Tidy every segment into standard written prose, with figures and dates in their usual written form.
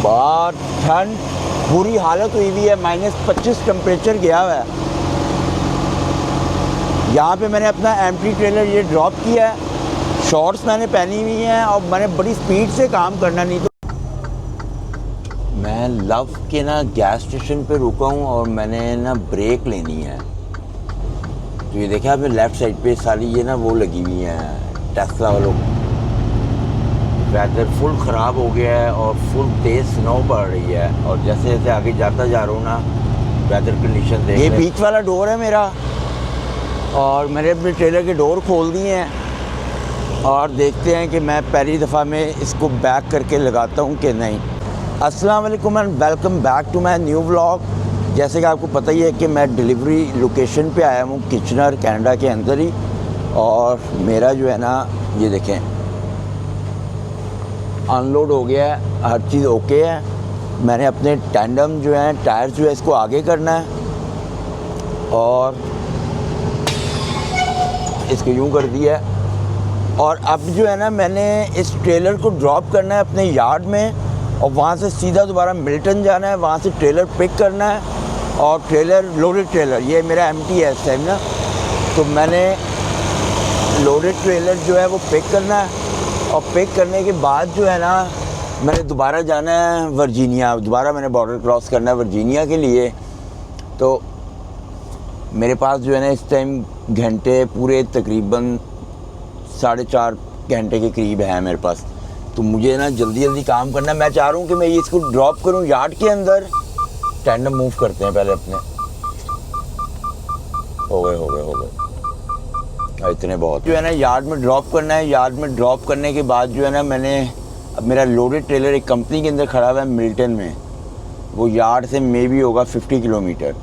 बहुत ठंड, बुरी हालत हुई हुई है। -25 टेम्परेचर गया हुआ है। यहाँ पे मैंने अपना एम्प्टी ट्रेलर ये ड्रॉप किया है। शॉर्ट्स मैंने पहनी हुई हैं और मैंने बड़ी स्पीड से काम करना, नहीं तो मैं लव के ना गैस स्टेशन पे रुका हूँ और मैंने ना ब्रेक लेनी है। तो ये देखा आपने लेफ़्ट साइड पे सारी ये ना वो लगी हुई हैं टेस्ला वालों। वेदर फुल ख़राब हो गया है और फुल तेज़ स्नो पड़ रही है और जैसे जैसे आगे जाता जा रहा हूँ ना वेदर कंडीशन देख। ये बीच वाला डोर है मेरा और मैंने अपने ट्रेलर के डोर खोल दिए हैं और देखते हैं कि मैं पहली दफ़ा में इसको बैक करके लगाता हूँ कि नहीं। अस्सलाम वालेकुम and welcome back to my new vlog. जैसे कि आपको पता ही है कि मैं डिलीवरी लोकेशन पे आया हूँ किचनर कनाडा के अंदर ही। और मेरा जो है ना ये देखें अनलोड हो गया है, हर चीज़ ओके है। मैंने अपने टैंडम जो है टायर जो है इसको आगे करना है और इसको यूँ कर दिया है। और अब जो है ना मैंने इस ट्रेलर को ड्रॉप करना है अपने यार्ड में और वहाँ से सीधा दोबारा मिल्टन जाना है, वहाँ से ट्रेलर पिक करना है। और ट्रेलर लोडेड ट्रेलर ये मेरा एम्प्टी है इस टाइम ना, तो मैंने लोडेड ट्रेलर जो है वो पिक करना है। और पिक करने के बाद जो है ना मैंने दोबारा जाना है वर्जीनिया, दोबारा मैंने बॉर्डर क्रॉस करना है वर्जीनिया के लिए। तो मेरे पास जो है ना इस टाइम घंटे पूरे तकरीबन 4.5 घंटे के करीब है मेरे पास। तो मुझे ना जल्दी जल्दी काम करना है। मैं चाह रहा हूँ कि मैं ये इसको ड्रॉप करूँ यार्ड के अंदर। टैंडम मूव करते हैं पहले अपने। हो गए इतने बहुत। जो है ना यार्ड में ड्रॉप करना है। यार्ड में ड्रॉप करने के बाद जो है ना मैंने अब मेरा लोडेड ट्रेलर एक कंपनी के अंदर खड़ा हुआ है मिल्टन में। वो यार्ड से मे भी होगा 50 किलोमीटर।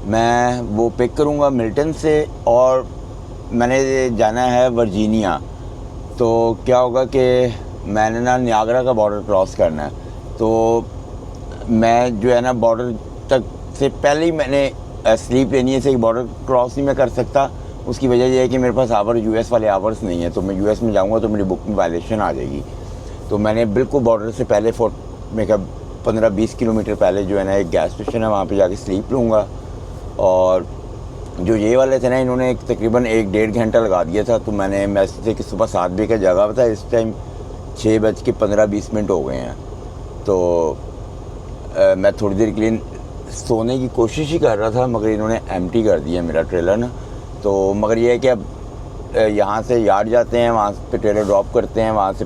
मैं वो पिक करूँगा मिल्टन से और मैंने जाना है वर्जीनिया। तो क्या होगा कि मैंने ना नियाग्रा का बॉर्डर क्रॉस करना है। तो मैं जो है ना बॉर्डर तक से पहले ही मैंने स्लीप लेनी है। से बॉर्डर क्रॉस नहीं मैं कर सकता। उसकी वजह यह है कि मेरे पास आवर यूएस वाले आवर्स नहीं है। तो मैं यूएस में जाऊंगा तो मेरी बुक में वायलेशन आ जाएगी। तो मैंने बिल्कुल बॉर्डर से पहले मैं क्या 15-20 किलोमीटर पहले जो है ना एक गैस स्टेशन है, वहाँ पे जाके स्लीप लूँगा। और जो ये वाले थे ना इन्होंने तकरीबन 1-1.5 घंटा लगा दिया था। तो मैंने मैसेज से कि सुबह 7 बजे का जगह था, इस टाइम 6:15-20 हो गए हैं। तो मैं थोड़ी देर के लिए सोने की कोशिश ही कर रहा था मगर इन्होंने एम्प्टी कर दिया मेरा ट्रेलर ना। तो मगर ये है कि अब यहाँ से यार्ड जाते हैं, वहाँ पे ट्रेलर ड्रॉप करते हैं, वहाँ से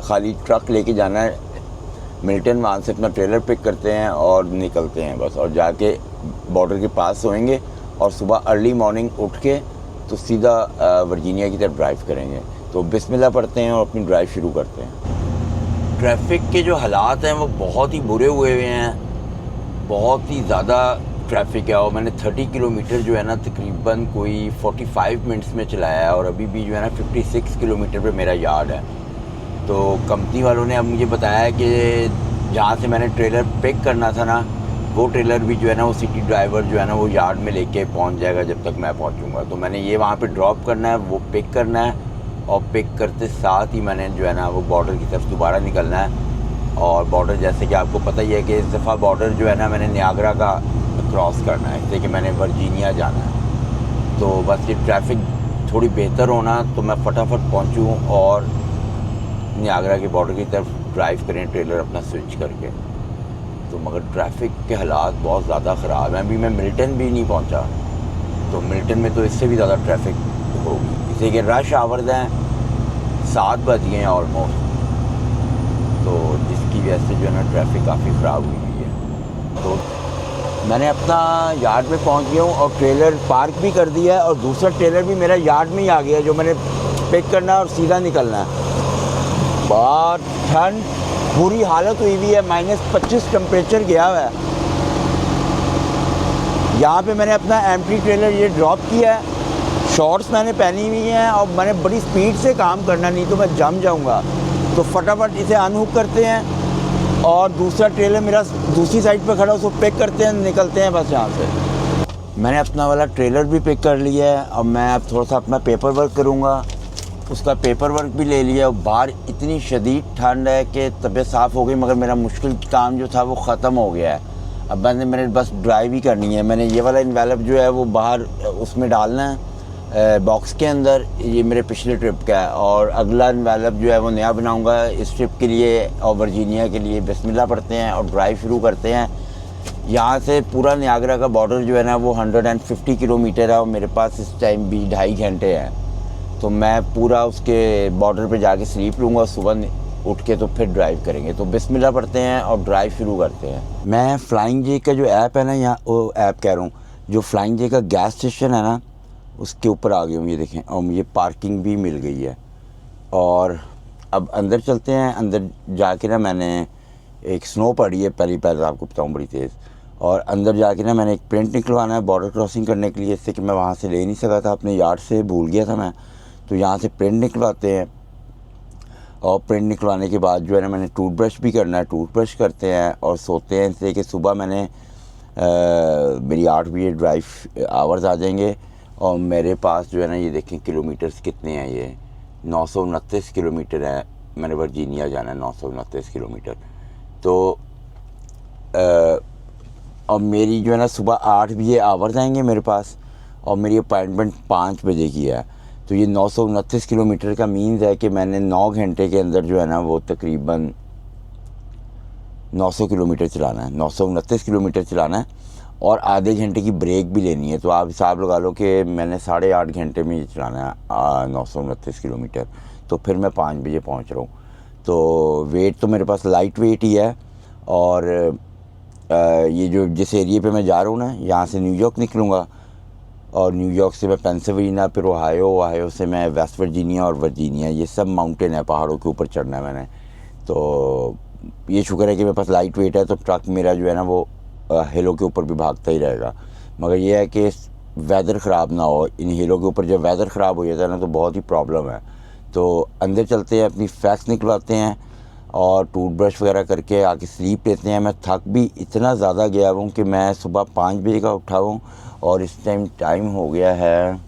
खाली ट्रक लेके जाना है मिल्टन, वहाँ से अपना ट्रेलर पिक करते हैं और निकलते हैं बस। और जाके बॉर्डर के पास सोएंगे और सुबह अर्ली मॉर्निंग उठ के तो सीधा वर्जीनिया की तरफ ड्राइव करेंगे। तो बिस्मिल्लाह पढ़ते हैं और अपनी ड्राइव शुरू करते हैं। ट्रैफिक के जो हालात हैं वो बहुत ही बुरे हुए हैं। बहुत ही ज़्यादा ट्रैफिक है और मैंने 30 किलोमीटर जो है ना तकरीबन कोई 45 मिनट्स में चलाया है और अभी भी जो है ना 56 किलोमीटर पे मेरा यार्ड है। तो कंपनी वालों ने अब मुझे बताया है कि जहाँ से मैंने ट्रेलर पिक करना था ना वो ट्रेलर भी जो है ना वो सिटी ड्राइवर जो है ना वो यार्ड में लेके पहुँच जाएगा जब तक मैं पहुँचूँगा। तो मैंने ये वहाँ पे ड्रॉप करना है, वो पिक करना है और पिक करते साथ ही मैंने जो है ना वो बॉर्डर की तरफ दोबारा निकलना है। और बॉर्डर जैसे कि आपको पता ही है कि इस दफ़ा बॉर्डर जो है ना मैंने नियाग्रा का क्रॉस करना है, इसलिए कि मैंने वर्जीनिया जाना है। तो बस ये ट्रैफिक थोड़ी बेहतर होना तो मैं फटाफट पहुंचूं और नियाग्रा के बॉर्डर की तरफ ड्राइव करें ट्रेलर अपना स्विच करके। तो मगर ट्रैफिक के हालात बहुत ज़्यादा ख़राब हैं। अभी मैं मिल्टन भी नहीं पहुंचा। तो मिल्टन में तो इससे भी ज़्यादा ट्रैफिक होगी, इसलिए कि रश आवर्स हैं, 7 बज गए हैं ऑलमोस्ट। तो जिसकी वजह से जो है ना ट्रैफिक काफ़ी ख़राब हुई है। तो मैंने अपना यार्ड में पहुंच गया हूँ और ट्रेलर पार्क भी कर दिया है और दूसरा ट्रेलर भी मेरा यार्ड में ही आ गया है जो मैंने पिक करना है और सीधा निकलना है। बहुत ठंड, बुरी हालत हुई हुई है। -25 टेम्परेचर गया हुआ है। यहाँ पे मैंने अपना एम्प्टी ट्रेलर ये ड्रॉप किया है। शॉर्ट्स मैंने पहनी हुई हैं और मैंने बड़ी स्पीड से काम करना, नहीं तो मैं जम जाऊँगा। तो फटाफट इसे अनहुक करते हैं और दूसरा ट्रेलर मेरा दूसरी साइड पर खड़ा उसको पिक करते हैं, निकलते हैं बस यहाँ से। मैंने अपना वाला ट्रेलर भी पिक कर लिया है। अब मैं अब थोड़ा सा अपना पेपर वर्क करूँगा उसका पेपर वर्क भी ले लिया। बाहर इतनी शदीद ठंड है कि तबीयत साफ़ हो गई, मगर मेरा मुश्किल काम जो था वो ख़त्म हो गया है। अब मैंने बस ड्राइव ही करनी है। मैंने ये वाला इन्वेलप जो है वो बाहर उसमें डालना है बॉक्स के अंदर। ये मेरे पिछले ट्रिप का है, और अगला इन्वेलप जो है वो नया बनाऊंगा इस ट्रिप के लिए और वर्जीनिया के लिए। बिस्मिल्लाह पढ़ते हैं और ड्राइव शुरू करते हैं। यहाँ से पूरा नियाग्रा का बॉर्डर जो है ना वो 150 किलोमीटर है, और मेरे पास इस टाइम भी 2.5 घंटे हैं। तो मैं पूरा उसके बॉर्डर पे जाके स्लीप लूँगा, सुबह उठ के तो फिर ड्राइव करेंगे। तो बिस्मिल्लाह पढ़ते हैं और ड्राइव शुरू करते हैं। मैं फ्लाइंग जे का जो ऐप है ना, यहाँ वो ऐप कह रहा हूँ, जो फ्लाइंग जे का गैस स्टेशन है ना उसके ऊपर आ गया हूँ, ये देखें। और मुझे पार्किंग भी मिल गई है। और अब अंदर चलते हैं। अंदर जाके ना मैंने एक स्नो पड़ी है पहली पहले आपको बताऊँ बड़ी तेज़। और अंदर जाके ना मैंने एक प्रिंट निकलवाना है बॉर्डर क्रॉसिंग करने के लिए, इससे कि मैं वहाँ से ले नहीं सका था, अपने यार्ड से भूल गया था मैं। तो यहाँ से प्रिंट निकलवाते हैं, और प्रिंट निकलवाने के बाद जो है ना मैंने टूथब्रश भी करना है। टूथब्रश करते हैं और सोते हैं, इसलिए कि सुबह मैंने मेरी 8 बजे ड्राइव आवर्स आ जाएंगे। और मेरे पास जो है ना ये देखें किलोमीटर्स कितने हैं, ये 929 किलोमीटर है। मैंने वर्जीनिया जाना है 929 किलोमीटर। तो और मेरी जो है ना सुबह 8 बजे आवर्स आएंगे मेरे पास, और मेरी अपॉइंटमेंट 5 बजे की है। तो ये 929 किलोमीटर का मीन्स है कि मैंने 9 घंटे के अंदर जो है ना वो तकरीबन 900 किलोमीटर चलाना है, 929 किलोमीटर चलाना है, और आधे घंटे की ब्रेक भी लेनी है। तो आप हिसाब लगा लो कि मैंने 8.5 घंटे में ये चलाना है 929 किलोमीटर। तो फिर मैं 5 बजे पहुंच रहा हूँ। तो वेट तो मेरे पास लाइट वेट ही है। और ये जो जिस एरिए पे मैं जा रहा हूँ ना, यहाँ से न्यूयॉर्क निकलूँगा, और न्यूयॉर्क से मैं पेंसिल्वेनिया, फिर ओहायो से मैं वेस्ट वर्जीनिया और वर्जीनिया। ये सब माउंटेन है, पहाड़ों के ऊपर चढ़ना है मैंने। तो ये शुक्र है कि मेरे पास लाइट वेट है, तो ट्रक मेरा जो है ना वो हिलों के ऊपर भी भागता ही रहेगा। मगर ये है कि वेदर ख़राब ना हो। इन हिलों के ऊपर जब वेदर ख़राब हो जाता है ना तो बहुत ही प्रॉब्लम है। तो अंदर चलते हैं, अपनी फैक्स निकलवाते हैं और टूथब्रश वगैरह करके आके स्लीप लेते हैं। मैं थक भी इतना ज़्यादा गया हूँ कि मैं सुबह 5 बजे का उठा हूँ, और इस टाइम हो गया है,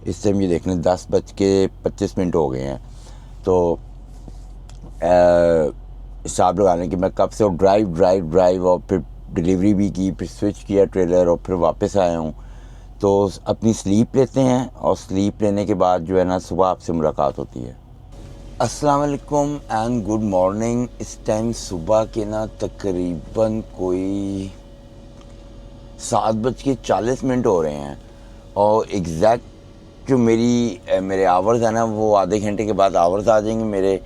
इस टाइम ये देख लें 10:25 हो गए हैं। तो हिसाब लगा लें कि मैं कब से ड्राइव और फिर डिलीवरी भी की, फिर स्विच किया ट्रेलर, और फिर वापस आया हूँ। तो अपनी स्लीप लेते हैं, और स्लीप लेने के बाद जो है ना सुबह आपसे मुलाकात होती है। अस्सलाम वालेकुम एंड गुड मॉर्निंग। इस टाइम सुबह के ना तकरीबन कोई 7:40 हो रहे हैं, और एग्जैक्ट जो मेरे आवर्स है ना वो आधे घंटे के बाद आवर्स आ जाएंगे मेरे।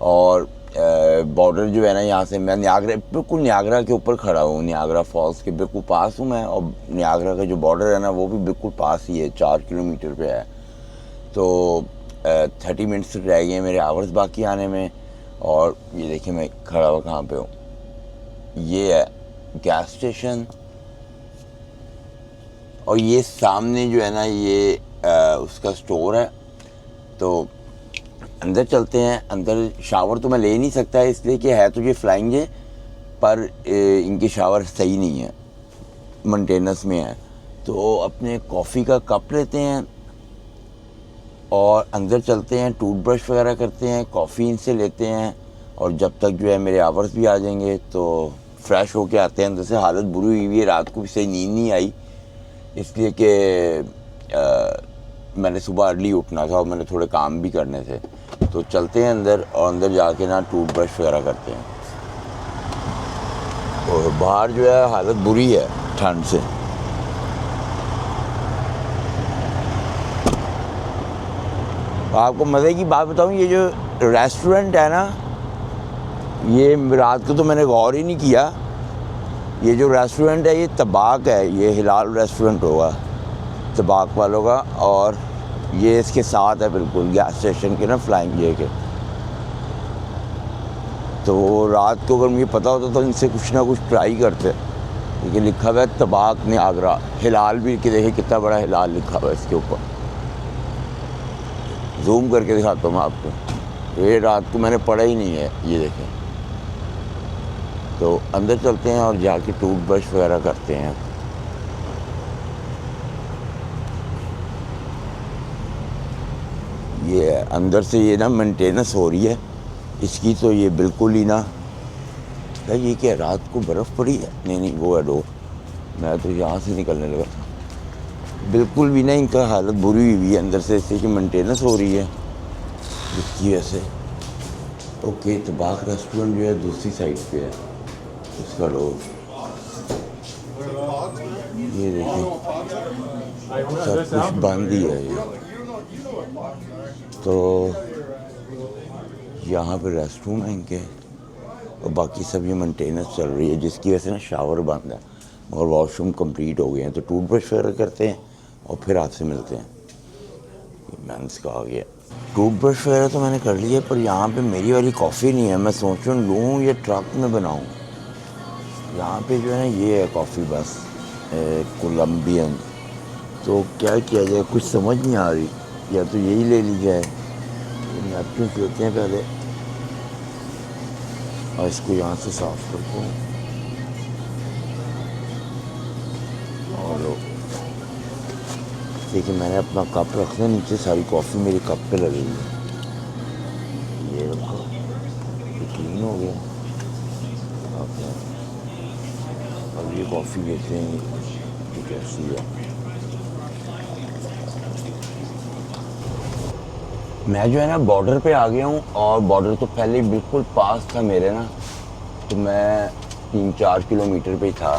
और बॉर्डर जो है ना, यहाँ से मैं बिल्कुल नियाग्रा के ऊपर खड़ा हूँ, नियाग्रा फॉल्स के बिल्कुल पास हूँ मैं। और नियाग्रा का जो बॉर्डर है ना वो भी बिल्कुल पास ही है, 4 किलोमीटर पे है। तो 30 मिनट्स रह गए मेरे आवर्स बाकी आने में। और ये देखिए मैं खड़ा हुआ कहाँ पे हूँ, ये है गैस स्टेशन। और ये सामने जो है ना ये उसका स्टोर है। तो अंदर चलते हैं। अंदर शावर तो मैं ले नहीं सकता इसलिए कि है तो ये फ्लाइंग है, पर इनके शावर सही नहीं है, मेंटेनेंस में है। तो अपने कॉफ़ी का कप लेते हैं और अंदर चलते हैं, टूथब्रश वगैरह करते हैं, कॉफ़ी इनसे लेते हैं। और जब तक जो है मेरे आवर्स भी आ जाएंगे तो फ्रेश होके आते हैं। अंदर से हालत बुरी हुई है, रात को भी सही नींद नहीं आई, इसलिए कि मैंने सुबह अर्ली उठना था और मैंने थोड़े काम भी करने थे। तो चलते हैं अंदर, और अंदर जाके ना टूथब्रश वगैरह करते हैं। और बाहर जो है हालत बुरी है ठंड से। आपको मज़े की बात बताऊं, ये जो रेस्टोरेंट है ना, ये रात को तो मैंने गौर ही नहीं किया। ये जो रेस्टोरेंट है ये तबाक है, ये हिलाल रेस्टोरेंट होगा तबाक वालों का। और ये इसके साथ है बिल्कुल गैस स्टेशन के ना, फ्लाइंग जे के। तो रात को अगर मुझे पता होता तो इनसे कुछ ना कुछ ट्राई करते, लेकिन लिखा हुआ है तबाक नियाग्रा। हिलाल भी कि देखे कितना बड़ा हिलाल लिखा हुआ है इसके ऊपर। जूम करके दिखाता हूँ मैं आपको, ये रात को मैंने पढ़ा ही नहीं है, ये देखें। तो अंदर चलते हैं और जाके टूथब्रश वगैरह करते हैं। अंदर से ये ना मेंटेनेंस हो रही है इसकी, तो ये बिल्कुल ही ना, क्या ये क्या रात को बर्फ़ पड़ी है? नहीं वो है डोर, मैं तो यहाँ से निकलने लगा था। बिल्कुल भी ना इनका हालत बुरी हुई है अंदर से, इससे कि मेंटेनेंस हो रही है जिसकी वजह से। ओके, तबाक रेस्टोरेंट जो है दूसरी साइड पे है उसका डोर, ये देखिए सब कुछ बंद ही है ये। तो यहाँ पे रेस्टरूम है इनके और बाकी सब ये मेंटेनेंस चल रही है जिसकी वजह से ना शावर बंद है, मगर वॉशरूम कंप्लीट हो गए हैं। तो टूथब्रश वगैरह करते हैं और फिर आपसे मिलते हैं। मेंस का आ गया टूथब्रश वगैरह तो मैंने कर लिया, पर यहाँ पे मेरी वाली कॉफ़ी नहीं है। मैं सोच रहा हूँ लूँ या ट्रक में बनाऊँ। यहाँ पे जो है ना ये है कॉफ़ी बस कोलम्बियन। तो क्या किया जाए कुछ समझ नहीं आ रही, या तो यही ले ली जाए। नैपकिन लेते हैं पहले और इसको यहाँ से साफ करते हैं। और देखिए मैंने अपना कप रख दिया नीचे, सारी कॉफ़ी मेरी कप पे लगेगी। ये रखो, ये क्लीन हो गया। अब ये कॉफ़ी लेते हैं कि कैसी है। मैं जो है ना बॉर्डर पे आ गया हूँ, और बॉर्डर तो पहले ही बिल्कुल पास था मेरे ना, तो मैं 3-4 किलोमीटर पे था।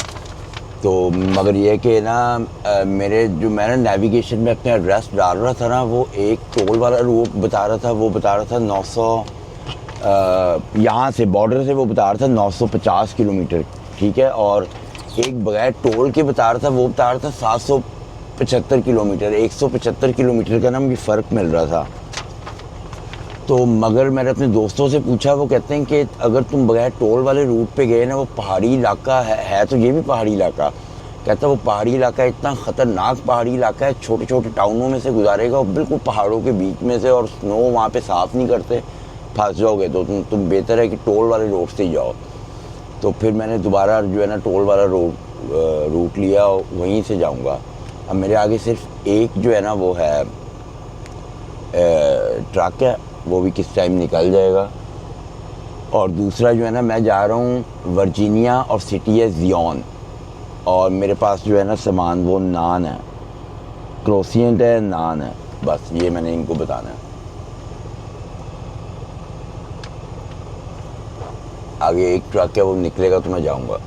तो मगर ये कि ना मेरे जो मैंने नेविगेशन में अपने एड्रेस डाल रहा था ना, वो एक टोल वाला रूट बता रहा था, वो बता रहा था 900, यहाँ से बॉर्डर से वो बता रहा था 950 किलोमीटर, ठीक है। और एक बगैर टोल के बता रहा था, वो बता रहा था 775 किलोमीटर। 175 किलोमीटर का ना मुझे फ़र्क मिल रहा था। तो मगर मैंने अपने दोस्तों से पूछा, वो कहते हैं कि अगर तुम बगैर टोल वाले रूट पे गए ना, वो पहाड़ी इलाका है तो ये भी पहाड़ी इलाका, कहता वो पहाड़ी इलाका इतना ख़तरनाक पहाड़ी इलाका है, छोटे छोटे टाउनों में से गुजारेगा और बिल्कुल पहाड़ों के बीच में से, और स्नो वहाँ पे साफ़ नहीं करते, फंस जाओगे। तो तुम बेहतर है कि टोल वाले रोड से ही जाओ। तो फिर मैंने दोबारा जो है ना टोल वाला रूट लिया, वहीं से जाऊँगा। अब मेरे आगे सिर्फ एक जो है ना वो है ट्रक है, वो भी किस टाइम निकल जाएगा। और दूसरा जो है ना मैं जा रहा हूँ वर्जीनिया और सिटी है जियोन, और मेरे पास जो है ना सामान वो नान है, क्रोसिएंट है, नान है, बस ये मैंने इनको बताना है। आगे एक ट्रक है वो निकलेगा तो मैं जाऊँगा।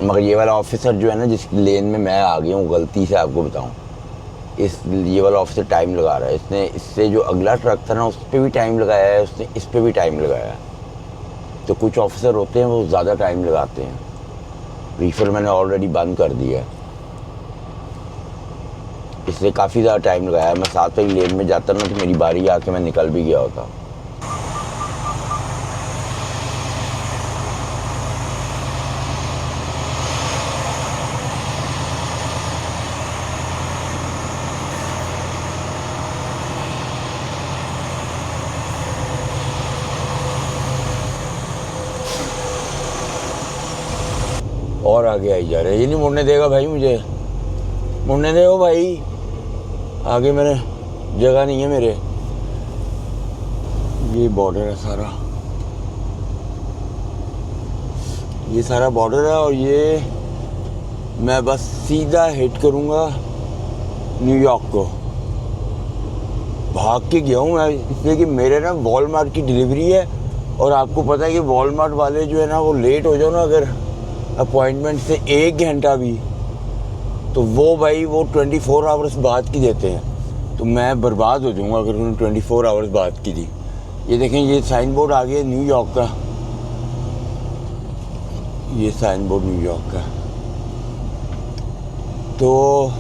मगर ये वाला ऑफिसर जो है ना जिस लेन में मैं आ गया हूँ, गलती से आपको बताऊँ, ये वाला ऑफिसर टाइम लगा रहा है। इसने इससे जो अगला ट्रक था ना उस पर भी टाइम लगाया है, उसने इस पर भी टाइम लगाया है। तो कुछ ऑफिसर होते हैं वो ज़्यादा टाइम लगाते हैं। रीफर मैंने ऑलरेडी बंद कर दिया है, इसलिए काफ़ी ज़्यादा टाइम लगाया। मैं 7 बजे लेन में जाता ना तो मेरी बारी आके मैं निकल भी गया होता। और आगे आई जा रहा है, ये नहीं मुड़ने देगा भाई, मुझे मुड़ने दे भाई, आगे मेरे जगह नहीं है मेरे। ये बॉर्डर है सारा, ये सारा बॉर्डर है, और ये मैं बस सीधा हिट करूँगा न्यूयॉर्क को। भाग के गया हूँ मैं, इसलिए कि मेरे ना वॉलमार्ट की डिलीवरी है, और आपको पता है कि वॉलमार्ट वाले जो है ना वो लेट हो जाओ ना अगर अपॉइंटमेंट से 1 घंटा भी, तो वो भाई वो 24 आवर्स बाद की देते हैं। तो मैं बर्बाद हो जाऊँगा अगर उन्होंने 24 आवर्स बाद की दी। ये देखें, ये साइन बोर्ड आ गया न्यूयॉर्क का, ये साइन बोर्ड न्यूयॉर्क का। तो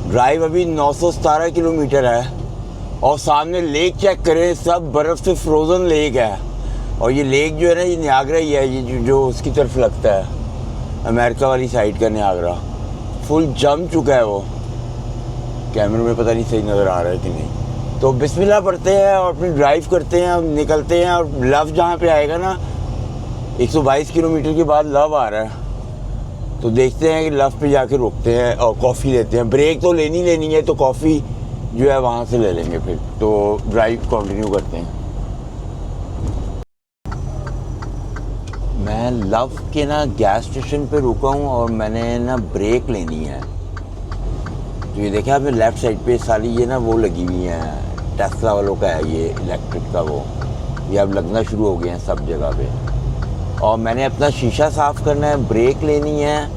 ड्राइव अभी 917 किलोमीटर है, और सामने लेक चेक करें, सब बर्फ़ से फ्रोज़न लेक है। और ये लेक जो है ना ये नियाग्रा ही है, ये जो उसकी तरफ लगता है अमेरिका वाली साइड का नियाग्रा, फुल जम चुका है वो। कैमरे में पता नहीं सही नज़र आ रहा है कि नहीं। तो बिस्मिल्लाह पढ़ते हैं और अपनी ड्राइव करते हैं, निकलते हैं। और लव जहाँ पे आएगा ना 122 किलोमीटर के बाद लव आ रहा है, तो देखते हैं कि लव पे जाके रुकते हैं और कॉफ़ी लेते हैं। ब्रेक तो लेनी है, तो कॉफ़ी जो है वहाँ से ले लेंगे फिर। तो ड्राइव कंटिन्यू करते हैं। मैं लव के ना गैस स्टेशन पे रुका हूँ और मैंने ना ब्रेक लेनी है। तो ये देखा आपने लेफ़्ट साइड पे सारी ये ना वो लगी हुई हैं, टेस्ला वालों का है ये इलेक्ट्रिक का, वो ये अब लगना शुरू हो गए हैं सब जगह पे। और मैंने अपना शीशा साफ़ करना है, ब्रेक लेनी है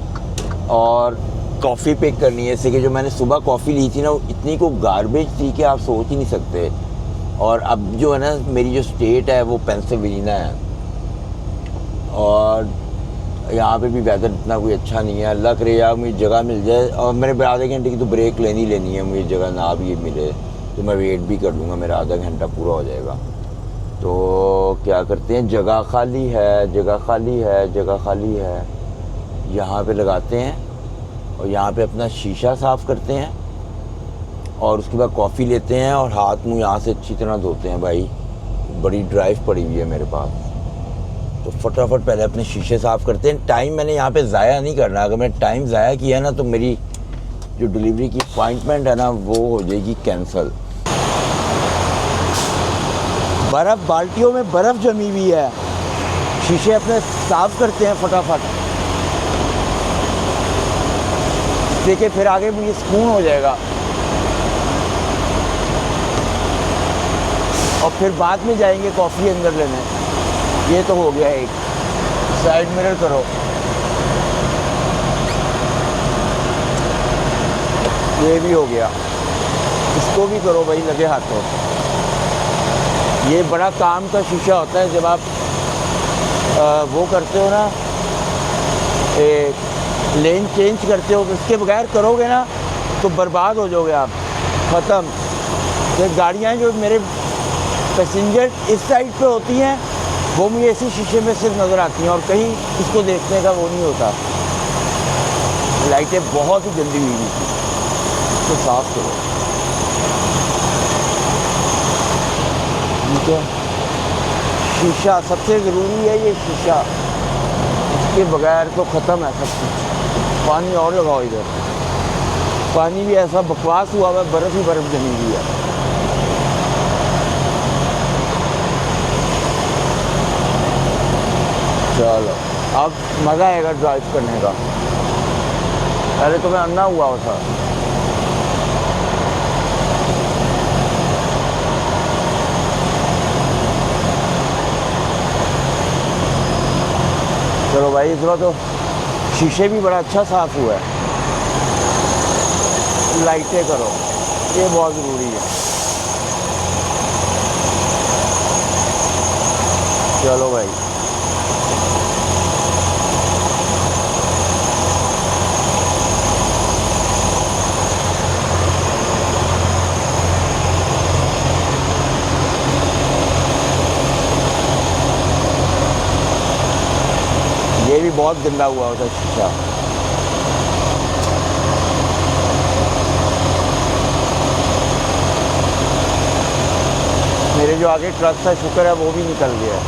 और कॉफ़ी पिक करनी है। जैसे कि जो मैंने सुबह कॉफ़ी ली थी ना, वो इतनी को गार्बेज थी कि आप सोच ही नहीं सकते। और अब जो है ना मेरी जो स्टेट है वो पेंसिल्वेनिया है और यहाँ पे भी वेदर इतना कोई अच्छा नहीं है। अल्लाह करे यार मुझे जगह मिल जाए, और मेरे आधे घंटे की तो ब्रेक लेनी है। मुझे जगह ना भी मिले तो मैं वेट भी कर लूँगा, मेरा आधा घंटा पूरा हो जाएगा। तो क्या करते हैं, जगह खाली है, जगह खाली है, जगह खाली है, यहाँ पे लगाते हैं और यहाँ पे अपना शीशा साफ़ करते हैं और उसके बाद कॉफ़ी लेते हैं और हाथ मुँह यहाँ से अच्छी तरह धोते हैं। भाई बड़ी ड्राइव पड़ी हुई है मेरे पास, तो फटाफट पहले अपने शीशे साफ़ करते हैं। टाइम मैंने यहाँ पे ज़ाया नहीं करना। अगर मैंने टाइम ज़ाया किया ना तो मेरी जो डिलीवरी की अपॉइंटमेंट है ना वो हो जाएगी कैंसिल। बर्फ़, बाल्टियों में बर्फ़ जमी हुई है। शीशे अपने साफ़ करते हैं फटाफट, देखिए फिर आगे मुझे सुकून हो जाएगा। और फिर बाद में जाएंगे कॉफ़ी अंदर लेने। ये तो हो गया एक, साइड मिरर करो, ये भी हो गया, इसको भी करो भाई लगे हाथों। ये बड़ा काम का शीशा होता है जब आप वो करते हो ना, लेन चेंज करते हो, तो इसके बगैर करोगे ना तो बर्बाद हो जाओगे आप, ख़त्म। ये गाड़ियाँ जो मेरे पैसेंजर इस साइड पे होती हैं वो मुझे इसी शीशे में सिर्फ नज़र आती हैं और कहीं इसको देखने का वो नहीं होता। लाइटें बहुत ही जल्दी हुई थी, तो साफ करो। ठीक है, शीशा सबसे ज़रूरी है, ये शीशा, इसके बगैर तो ख़त्म है सब कुछ। पानी और लगाओ इधर, पानी भी ऐसा बकवास हुआ है, बर्फ़ ही बर्फ़ जमी हुई है। चलो अब मज़ा आएगा ड्राइव करने का। पहले तो मैं अन्ना हुआ था। चलो भाई, इस बार तो शीशे भी बड़ा अच्छा साफ़ हुआ है। लाइटें करो, ये बहुत ज़रूरी है। चलो भाई, ये भी बहुत गंदा हुआ होता शीशा। मेरे जो आगे ट्रक था, शुक्र है वो भी निकल गया।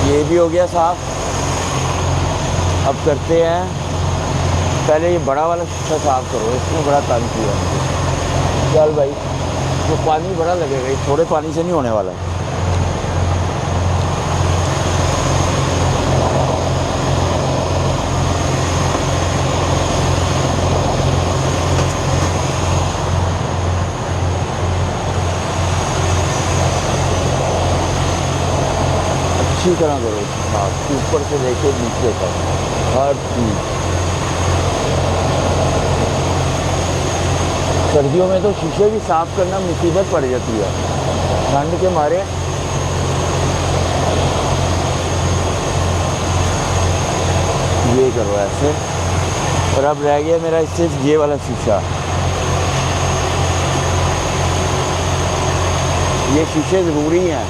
ये भी हो गया साफ। अब करते हैं, पहले ये बड़ा वाला शीशा साफ करो, इसमें बड़ा तंग किया। चल भाई, तो पानी बड़ा लगेगा, ये थोड़े पानी से नहीं होने वाला। अच्छी तरह करो, हाँ, ऊपर से लेके नीचे तक हर चीज़। सर्दियों में तो शीशे भी साफ़ करना मुसीबत पड़ जाती है ठंड के मारे। ये करो ऐसे। और अब रह गया मेरा सिर्फ ये वाला शीशा। ये शीशे ज़रूरी हैं।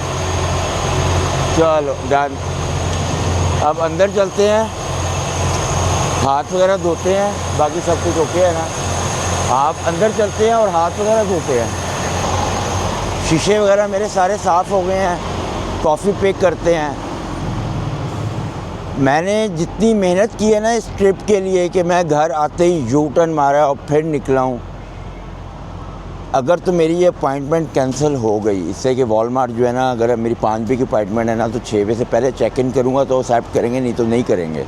चलो डन। अब अंदर चलते हैं, हाथ वगैरह धोते हैं, बाकी सब कुछ ओके है ना। आप अंदर चलते हैं और हाथ वगैरह धोते हैं। शीशे वगैरह मेरे सारे साफ़ हो गए हैं। कॉफ़ी पैक करते हैं। मैंने जितनी मेहनत की है ना इस ट्रिप के लिए कि मैं घर आते ही यू टर्न मारा और फिर निकला हूँ, अगर तो मेरी ये अपॉइंटमेंट कैंसिल हो गई इससे कि वॉलमार्ट जो है ना, अगर मेरी 5 बजे की अपॉइंटमेंट है ना तो 6 बजे से पहले चेक इन करूँगा तो एक्सेप्ट करेंगे, नहीं तो नहीं करेंगे।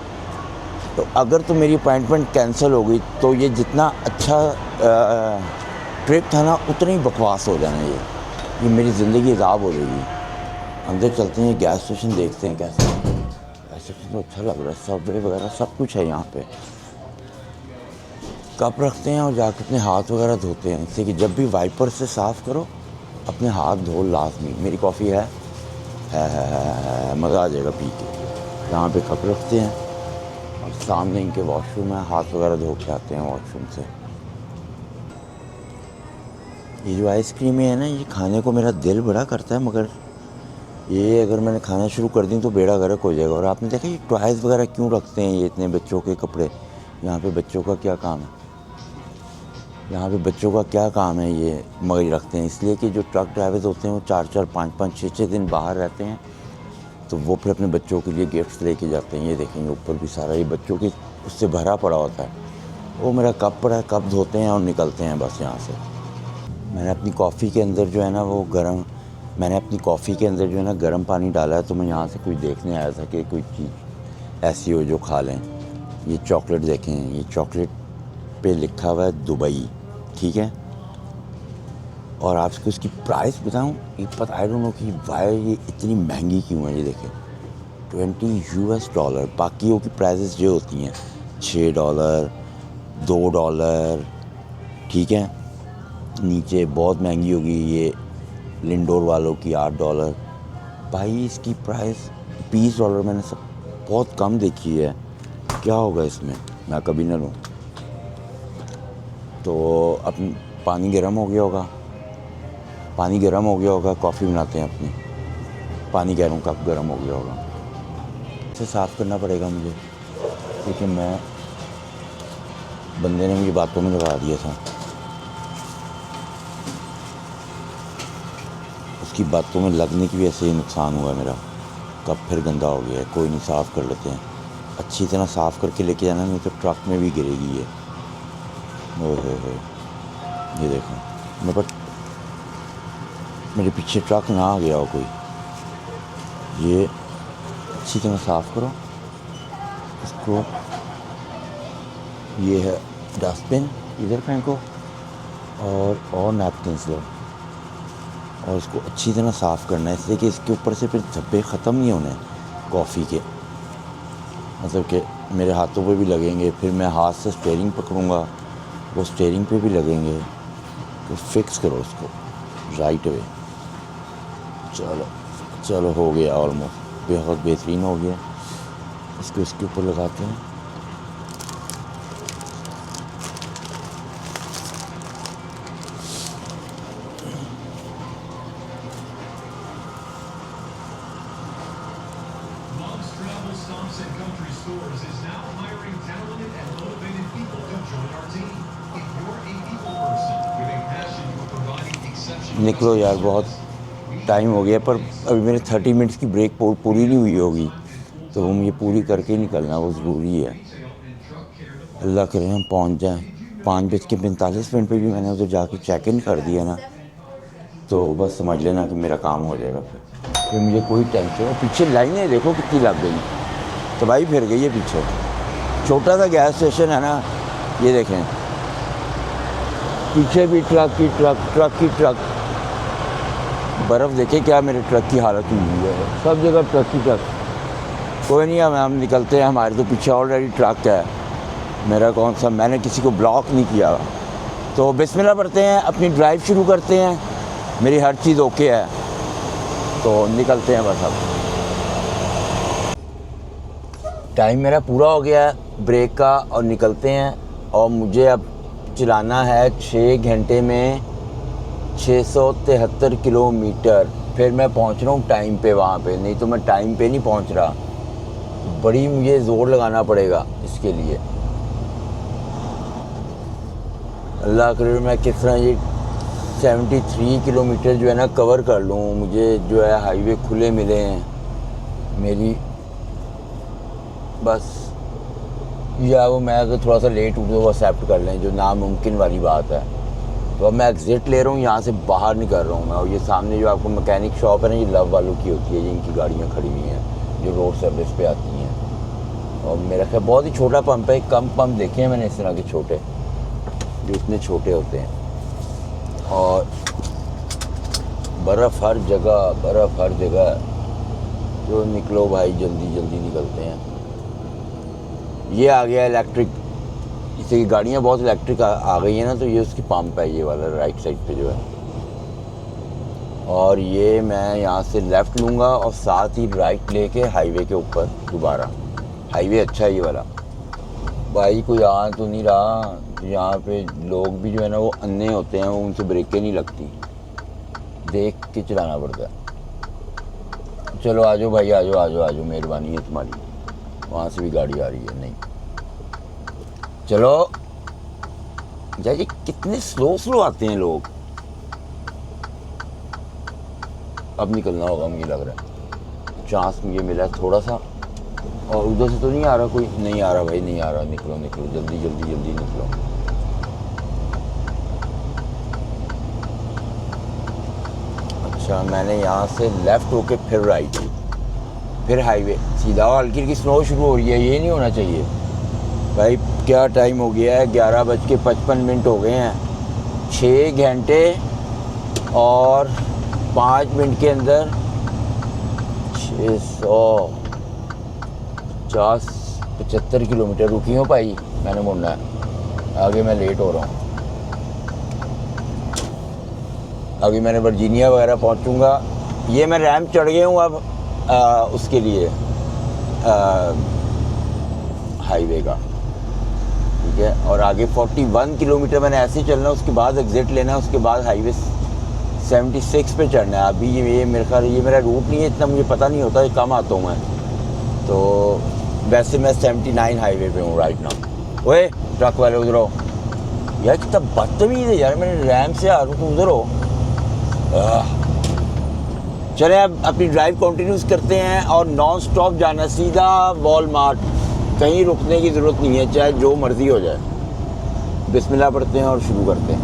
तो अगर तो मेरी अपॉइंटमेंट कैंसिल हो गई तो ये जितना अच्छा ट्रिप था ना उतना ही बकवास हो जाना ये मेरी ज़िंदगी अज़ाब हो जाएगी। अंदर चलते हैं, गैस स्टेशन देखते हैं कैसे। गैस स्टेशन तो अच्छा लग रहा है, सबवे वगैरह सब कुछ है यहाँ पे। कप रखते हैं और जाकर अपने हाथ वगैरह धोते हैं, इससे कि जब भी वाइपर से साफ़ करो अपने हाथ धो लाजमी। मेरी कॉफ़ी है मज़ा आ जाएगा पी के। यहाँ पे कप रखते हैं और सामने इनके वॉशरूम है, हाथ वगैरह धो के आते हैं वॉशरूम से। ये जो आइसक्रीम है ना, ये खाने को मेरा दिल बड़ा करता है, मगर ये अगर मैंने खाना शुरू कर दी तो बेड़ा गर्क हो जाएगा। और आपने देखा ये टॉयज़ वगैरह क्यों रखते हैं, ये इतने बच्चों के कपड़े। यहाँ पे बच्चों का क्या काम है, यहाँ पे बच्चों का क्या काम है, ये मगर रखते हैं इसलिए कि जो ट्रक ड्राइवर्स होते हैं वो 4-4, 5-5, 6-6 दिन बाहर रहते हैं, तो वो फिर अपने बच्चों के लिए गिफ्ट्स लेके जाते हैं। ये देखेंगे ऊपर भी सारा ये बच्चों की उससे भरा पड़ा होता है। वो मेरा कप पड़ा है, कप धोते हैं और निकलते हैं बस यहाँ से। मैंने अपनी कॉफ़ी के अंदर जो है ना वो गर्म पानी डाला है, तो मैं यहाँ से कोई देखने आया था कि कोई चीज़ ऐसी हो जो खा लें। ये चॉकलेट देखें, ये चॉकलेट पे लिखा हुआ है दुबई, ठीक है। और आपको इसकी प्राइस बताऊं, ये पता आई डोंट नो कि वाई ये इतनी महंगी क्यों है। ये देखें $20, बाकियों की प्राइसेस जो होती हैं $6, $2, ठीक है। नीचे बहुत महंगी होगी ये लिंडोर वालों की $8। भाई इसकी प्राइस $20 मैंने सब बहुत कम देखी है। क्या होगा इसमें, मैं कभी ना लूँ। तो अब पानी गर्म हो गया होगा, कॉफ़ी बनाते हैं अपनी। पानी कह रहा हूँ, कप गर्म हो गया होगा, इसे साफ़ करना पड़ेगा मुझे, क्योंकि बंदे ने मुझे बातों में लगा दिया था। उसकी बातों में लगने की वजह से नुकसान हुआ मेरा। कप फिर गंदा हो गया है, कोई नहीं, साफ़ कर लेते हैं। अच्छी तरह साफ़ करके लेके जाना, नहीं तो ट्रक में भी गिरेगी ये। ये देखो, बट मेरे पीछे ट्रक ना आ गया हो कोई। ये अच्छी तरह साफ़ करो इसको। ये है डस्टबिन, इधर फेंको और नैपकिन्स लो और इसको अच्छी तरह साफ़ करना है, इसलिए कि इसके ऊपर से फिर धब्बे ख़त्म नहीं होने कॉफ़ी के। मतलब कि मेरे हाथों पे भी लगेंगे, फिर मैं हाथ से स्टीयरिंग पकड़ूँगा, वो स्टीयरिंग पे भी लगेंगे। तो फिक्स करो इसको राइट वे। चलो हो गया, ऑलमोस्ट बहुत बेहतरीन हो गया। इसको इसके ऊपर लगाते हैं। निकलो यार, बहुत टाइम हो गया, पर अभी मेरे 30 मिनट्स की ब्रेक पूरी नहीं हुई होगी, तो हम ये पूरी करके ही निकलना वो ज़रूरी है। अल्लाह करे हम पहुंच जाएं। 5:45 पे भी मैंने उधर जाके चेक इन कर दिया ना, तो बस समझ लेना कि मेरा काम हो जाएगा। फिर मुझे कोई टेंशन है। पीछे लाइनें देखो कितनी लग गई, तबाही फिर गई है पीछे। छोटा सा गैस स्टेशन है ना, ये देखें पीछे भी ट्रक की ट्रक। बर्फ़ देखे क्या मेरे ट्रक की हालत हुई है, सब जगह ट्रक। कोई नहीं, हम निकलते हैं। हमारे तो पीछे ऑलरेडी ट्रक है, मेरा कौन सा, मैंने किसी को ब्लॉक नहीं किया। तो बिस्मिल्लाह पढ़ते हैं, अपनी ड्राइव शुरू करते हैं। मेरी हर चीज़ ओके है, तो निकलते हैं बस। अब टाइम मेरा पूरा हो गया है ब्रेक का और निकलते हैं। और मुझे अब चलाना है 6 घंटे में 673 किलोमीटर। फिर मैं पहुंच रहा हूँ टाइम पे वहाँ पे, नहीं तो मैं टाइम पे नहीं पहुंच रहा। बड़ी मुझे ज़ोर लगाना पड़ेगा इसके लिए। अल्लाह करे मैं किस तरह ये 73 किलोमीटर जो है ना कवर कर लूँ। मुझे जो है हाईवे खुले मिले हैं। मेरी बस या वो मैं अगर थोड़ा सा लेट हूँ तो वो एक्सेप्ट कर लें, जो नामुमकिन वाली बात है। तो अब मैं एग्ज़िट ले रहा हूँ, यहाँ से बाहर नहीं कर रहा हूँ मैं। और ये सामने जो आपको मैकेनिक शॉप है ना, ये लव वालों की होती है, जिनकी गाड़ियाँ खड़ी हुई हैं जो रोड सर्विस पे आती हैं। और मेरा ख्याल बहुत ही छोटा पंप है, कम पंप देखे हैं मैंने इस तरह के छोटे, जो इतने छोटे होते हैं। और बर्फ़ हर जगह, बर्फ़ हर जगह। तो निकलो भाई, जल्दी जल्दी निकलते हैं। ये आ गया इलेक्ट्रिक, इससे गाड़ियाँ बहुत इलेक्ट्रिक आ गई हैं ना, तो ये उसकी पंप है, ये वाला राइट साइड पे जो है। और ये मैं यहाँ से लेफ़्ट लूँगा और साथ ही राइट लेके हाईवे के ऊपर दोबारा। हाईवे अच्छा है ये वाला भाई, कोई आ तो नहीं रहा। यहाँ पे लोग भी जो है ना वो अन्ने होते हैं, वो उनसे ब्रेकें नहीं लगती, देख के चलाना पड़ता है। चलो आ जाओ भाई, आ जाओ आ जाओ आ जाओ, मेहरबानी है तुम्हारी। वहाँ से भी गाड़ी आ रही है, नहीं चलो जी। कितने स्लो स्लो आते हैं लोग। अब निकलना होगा मुझे लग रहा है, चांस मुझे मिला है थोड़ा सा। और उधर से तो नहीं आ रहा कोई, नहीं आ रहा भाई, नहीं आ रहा। निकलो निकलो, जल्दी जल्दी जल्दी निकलो। अच्छा, मैंने यहाँ से लेफ़्ट होके फिर राइट, फिर हाईवे सीधा। और हल्की हल्की स्नो शुरू हो रही है, ये नहीं होना चाहिए भाई। क्या टाइम हो गया है, 11:55 हो गए हैं। 6 घंटे और 5 मिनट के अंदर 675 किलोमीटर। रुकी हूँ भाई, मैंने मुड़ना है आगे, मैं लेट हो रहा हूँ। अभी मैंने वर्जीनिया वगैरह पहुँचूँगा। ये मैं रैंप चढ़ गया हूँ अब उसके लिए हाईवे का, ठीक है। और आगे 41 किलोमीटर मैंने ऐसे ही चलना है, उसके बाद एग्ज़िट लेना है, उसके बाद हाईवे 76 पे चढ़ना है। अभी ये मेरे ख्याल ये मेरा रूट नहीं है, इतना मुझे पता नहीं होता, ये कम आता हूँ मैं। तो वैसे मैं 79 हाईवे पे हूँ राइट नाउ। ओए ट्रक वाले उधर हो यार, कितना बदतमीज़ है यार। मैंने रैंप से आ रहा हूँ, तुम उधर हो। चले अब अपनी ड्राइव कंटिन्यूस करते हैं और नॉन स्टॉप जाना, सीधा वॉलमार्ट। कहीं रुकने की ज़रूरत नहीं है, चाहे जो मर्ज़ी हो जाए। बिस्मिल्लाह पढ़ते हैं और शुरू करते हैं।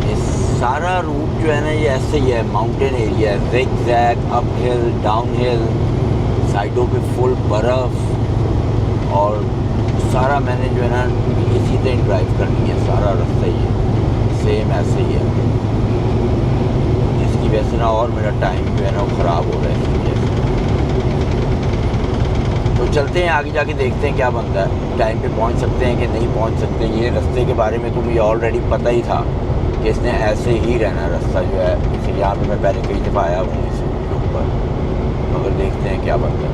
ये सारा रूट जो है ना, ये ऐसे ही है, माउंटेन एरिया है, zig zag, up hill down hill, साइडों पे फुल बर्फ़। और सारा मैंने जो है ना इसी तरह ड्राइव करनी है, सारा रास्ता ही है सेम ऐसे ही है, जिसकी वजह से ना और मेरा टाइम जो है ना वो ख़राब हो रहा है। तो चलते हैं आगे, जाके देखते हैं क्या बनता है, टाइम पे पहुंच सकते हैं कि नहीं पहुंच सकते। ये रास्ते के बारे में तो मुझे ऑलरेडी पता ही था कि इसने ऐसे ही रहना रास्ता जो है, इसलिए यहाँ पे मैं पहले कई दफ़ा आया हूँ इस रूट के ऊपर। मगर देखते हैं क्या बनता है।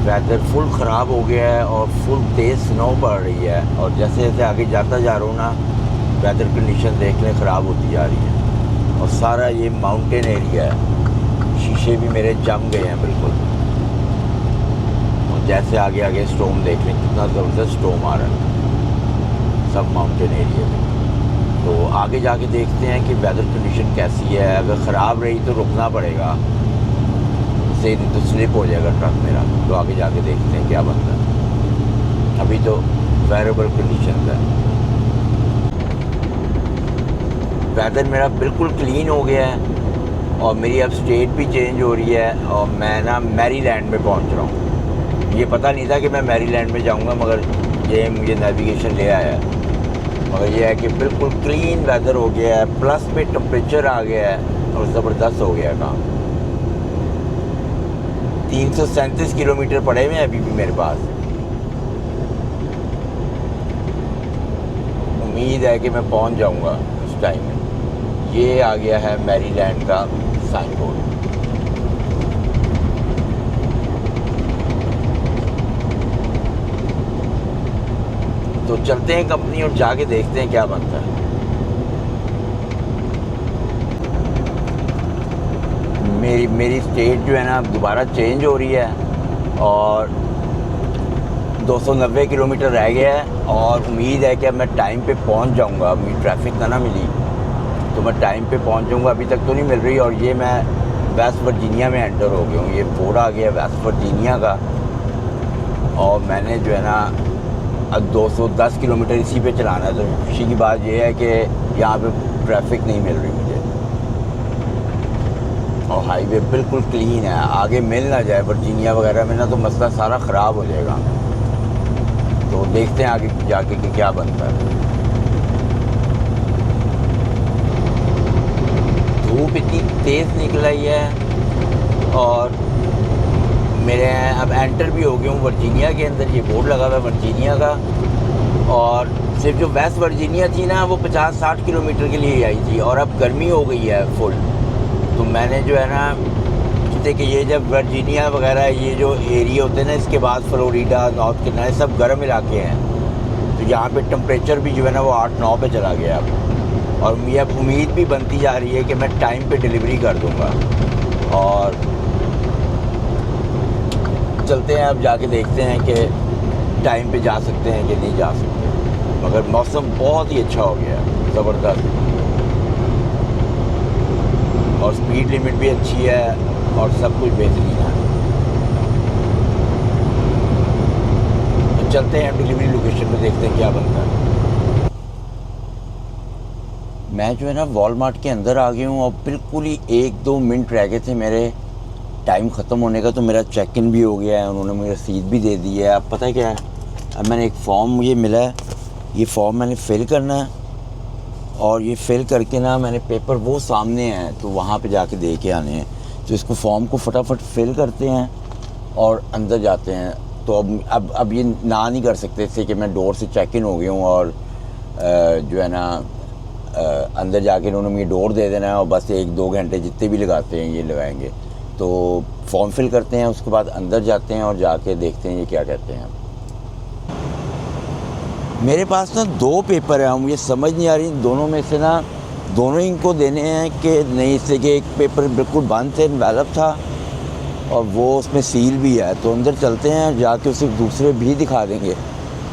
वेदर फुल ख़राब हो गया है और फुल तेज़ स्नो पड़ रही है। और जैसे जैसे आगे जाता जा रहा हूँ ना, वेदर कंडीशन देख लें ख़राब होती जा रही है। और सारा ये माउंटेन एरिया है, शीशे भी मेरे जम गए हैं बिल्कुल। और जैसे आगे आगे स्टॉर्म देख लें, कितना ज़बरदस्त स्टॉर्म आ रहा है सब माउंटेन एरिया में। तो आगे जाके देखते हैं कि वेदर कंडीशन कैसी है। अगर ख़राब रही तो रुकना पड़ेगा, सीधे तो स्लिप हो जाएगा ट्रक मेरा। तो आगे जाके देखते हैं क्या बनता है। अभी तो वेरिएबल कंडीशन है। वेदर मेरा बिल्कुल क्लीन हो गया है और मेरी अब स्टेट भी चेंज हो रही है और मैं ना मैरीलैंड में पहुंच रहा हूँ। ये पता नहीं था कि मैं मैरीलैंड में जाऊँगा, मगर ये मुझे नेविगेशन ले आया है। मगर ये है कि बिल्कुल क्लीन वेदर हो गया है, प्लस पे टेम्परेचर आ गया है और ज़बरदस्त हो गया काम। 337 किलोमीटर पड़े हुए हैं अभी भी मेरे पास। उम्मीद है कि मैं पहुंच जाऊंगा उस टाइम में। ये आ गया है मैरीलैंड का साइन बोर्ड। तो चलते हैं कंपनी और जाके देखते हैं क्या बनता है। मेरी स्टेट जो है ना दोबारा चेंज हो रही है और 290 किलोमीटर रह गया है। और उम्मीद है कि अब मैं टाइम पे पहुंच जाऊंगा। मुझे ट्रैफिक ना मिली तो मैं टाइम पे पहुंच जाऊंगा। अभी तक तो नहीं मिल रही। और ये मैं वेस्ट वर्जीनिया में एंटर हो गया हूँ। ये बोर्ड आ गया वेस्ट वर्जीनिया का, और मैंने जो है ना अब 210 किलोमीटर इसी पे चलाना है। तो खुशी की बात ये है कि यहाँ पे ट्रैफिक नहीं मिल रही मुझे, और हाईवे बिल्कुल क्लीन है। आगे मिल ना जाए वर्जीनिया वगैरह में ना, तो मसला सारा ख़राब हो जाएगा। तो देखते हैं आगे जाके कि क्या बनता है। धूप इतनी तेज़ निकल आई है, और मेरे अब एंटर भी हो गया हूँ वर्जीनिया के अंदर। ये बोर्ड लगा हुआ है वर्जीनिया का, और सिर्फ जो वेस्ट वर्जीनिया थी ना वो 50-60 किलोमीटर के लिए आई थी, और अब गर्मी हो गई है फुल। तो मैंने जो है ना सोचे कि ये जब वर्जीनिया वगैरह ये जो एरिया होते हैं ना, इसके बाद फ्लोरिडा, नॉर्थ कैरोलिना, सब गर्म इलाके हैं। तो यहाँ पे टेम्परेचर भी जो है ना वो 8-9 पे चला गया अब, और मुझे अब उम्मीद भी बनती जा रही है कि मैं टाइम पे डिलीवरी कर दूँगा। और चलते हैं अब जाके देखते हैं कि टाइम पे जा सकते हैं कि नहीं जा सकते। मगर मौसम बहुत ही अच्छा हो गया है, ज़बरदस्त, और स्पीड लिमिट भी अच्छी है, और सब कुछ बेहतरीन है। तो चलते हैं डिलीवरी लोकेशन पे, देखते हैं क्या बनता है। मैं जो है ना वॉलमार्ट के अंदर आ गया हूँ, और बिल्कुल ही 1-2 मिनट रह गए थे मेरे टाइम ख़त्म होने का। तो मेरा चेक इन भी हो गया है, उन्होंने मुझे रसीद भी दे दी है। अब पता है क्या है, अब मैंने एक फ़ॉर्म मुझे मिला है, ये फ़ॉर्म मैंने फ़िल करना है, और ये फ़िल करके ना मैंने पेपर वो सामने हैं तो वहाँ पे जाके दे के आने हैं। तो इसको फॉर्म को फटाफट फ़िल करते हैं और अंदर जाते हैं। तो अब ये ना नहीं कर सकते इससे कि मैं डोर से चेक इन हो गया हूँ, और जो है ना अंदर जाके उन्होंने मुझे डोर दे देना है, और बस 1-2 घंटे जितने भी लगाते हैं ये लगाएंगे। तो फॉर्म फिल करते हैं, उसके बाद अंदर जाते हैं और जाके देखते हैं ये क्या कहते हैं। मेरे पास ना 2 पेपर हैं, मुझे समझ नहीं आ रही दोनों में से ना दोनों इनको देने हैं कि नहीं। इससे कि एक पेपर बिल्कुल बंद थे, एनवेलप था, और वो उसमें सील भी है। तो अंदर चलते हैं, जाके उसे दूसरे भी दिखा देंगे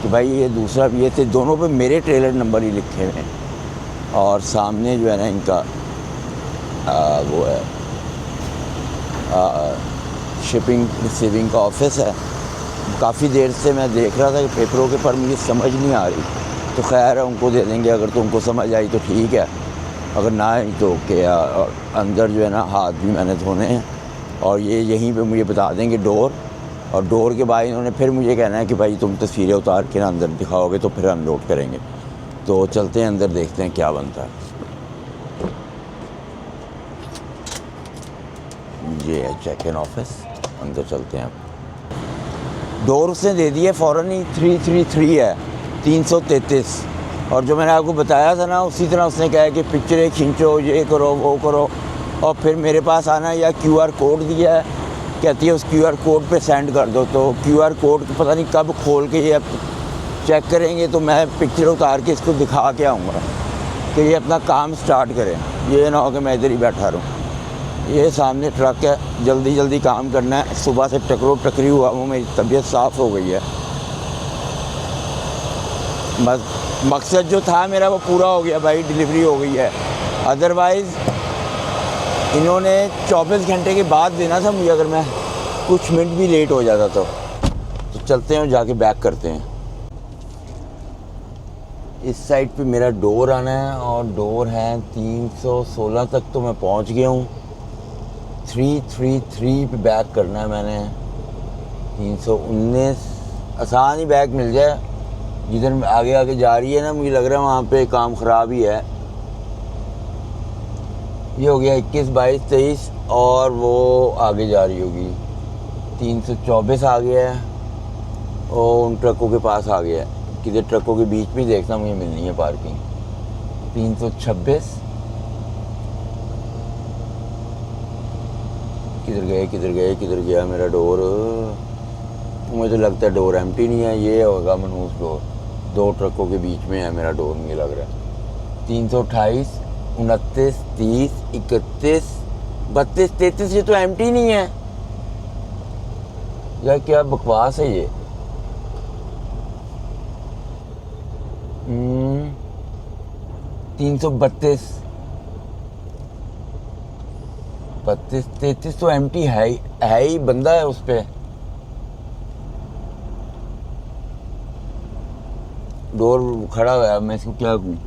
कि भाई ये दूसरा भी, ये थे दोनों पे मेरे ट्रेलर नंबर ही लिखे हुए हैं। और सामने जो है ना इनका वो है शिपिंग रिसीविंग का ऑफिस है। काफ़ी देर से मैं देख रहा था कि पेपरों के पर मुझे समझ नहीं आ रही, तो खैर है उनको दे देंगे। अगर तुमको समझ आई तो ठीक है, अगर ना आई तो क्या। और अंदर जो है ना हाथ भी मैंने धोने हैं, और ये यहीं पे मुझे बता देंगे डोर, और डोर के बाद इन्होंने फिर मुझे कहना है कि भाई तुम तस्वीरें उतार के ना अंदर दिखाओगे तो फिर अनलोड करेंगे। तो चलते हैं अंदर, देखते हैं क्या बनता है। ये है चेक इन ऑफिस, अंदर चलते हैं। डोर उसने दे दिया फ़ौरन ही, 333 है, 333। और जो मैंने आपको बताया था ना उसी तरह उसने कहा कि पिक्चरें खींचो, ये करो वो करो, और फिर मेरे पास आना या QR कोड दिया है, कहती है उस QR कोड पे सेंड कर दो। तो QR कोड पता नहीं कब खोल के ये चेक करेंगे, तो मैं पिक्चर उतार के इसको दिखा के आऊँगा कि ये अपना काम स्टार्ट करें। ये ना हो कि मैं इधर ही बैठा रहूँ। ये सामने ट्रक है, जल्दी जल्दी काम करना है। सुबह से टकरो टकरी हुआ हूँ, मेरी तबीयत साफ़ हो गई है। बस मकसद जो था मेरा वो पूरा हो गया भाई, डिलीवरी हो गई है। अदरवाइज़ इन्होंने 24 घंटे के बाद देना था मुझे, अगर मैं कुछ मिनट भी लेट हो जाता तो चलते हैं और जाके बैक करते हैं। इस साइड पे मेरा डोर आना है, और डोर है 316 तक तो मैं पहुंच गया हूँ। 333 पे बैक करना है मैंने। 319 आसान ही बैक मिल जाए। जिधर आगे आगे जा रही है ना, मुझे लग रहा है वहाँ पे काम ख़राब ही है। ये हो गया 21, 22, 23, और वो आगे जा रही होगी। 324 आ गया है, और उन ट्रकों के पास आ गया है। किधर ट्रकों के बीच में देखना मुझे मिलनी है पार्किंग। 326 किधर गया मेरा डोर। मुझे लगता है डोर एम्प्टी नहीं है, ये होगा मनहूस डोर। 2 ट्रकों के बीच में है मेरा डोर, मुझे लग रहा है। 328, 29, 30, 31, 32, 33, ये तो एम्प्टी नहीं है यार, क्या बकवास है ये। 332, 32-33 तो एम्प्टी है ही, बंदा है उस पे। डोर खड़ा हुआ है, मैं इसको क्या कहूँ।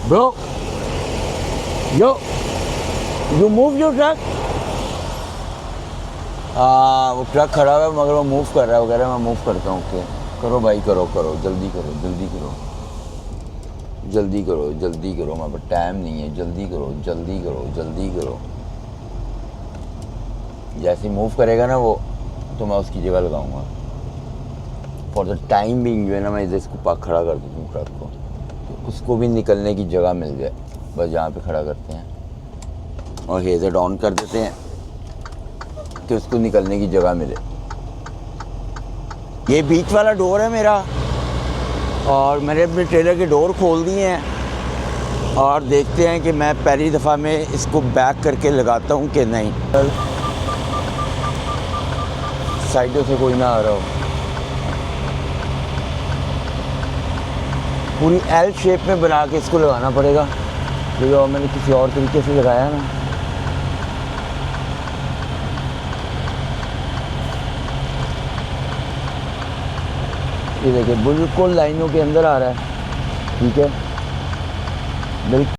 Bro you move your truck. हाँ वो ट्रक खड़ा हुआ है मगर वो मूव कर रहा है वगैरह, मैं मूव करता हूँ। ओके करो भाई, करो जल्दी करो जल्दी करो जल्दी करो जल्दी करो, मेरे पास टाइम नहीं है, जल्दी करो जल्दी करो जल्दी करो। जैसे मूव करेगा ना वो तो मैं उसकी जगह लगाऊंगा। फॉर द टाइम बीइंग जो है ना, मैं इधर इसको पाक खड़ा कर देता हूँ ट्रक को, तो उसको भी निकलने की जगह मिल जाए। बस यहाँ पे खड़ा करते हैं और हेज़र ऑन कर देते हैं कि उसको निकलने की जगह मिले। ये बीच वाला डोर है मेरा, और मैंने अपने ट्रेलर के डोर खोल दिए हैं और देखते हैं कि मैं पहली दफ़ा में इसको बैक करके लगाता हूँ कि नहीं। साइडों से कोई ना आ रहा हो। पूरी एल शेप में बना के इसको लगाना पड़ेगा, क्योंकि और मैंने किसी और तरीके से लगाया ना। ये देखिए बिल्कुल लाइनों के अंदर आ रहा है। ठीक है बिल्कुल।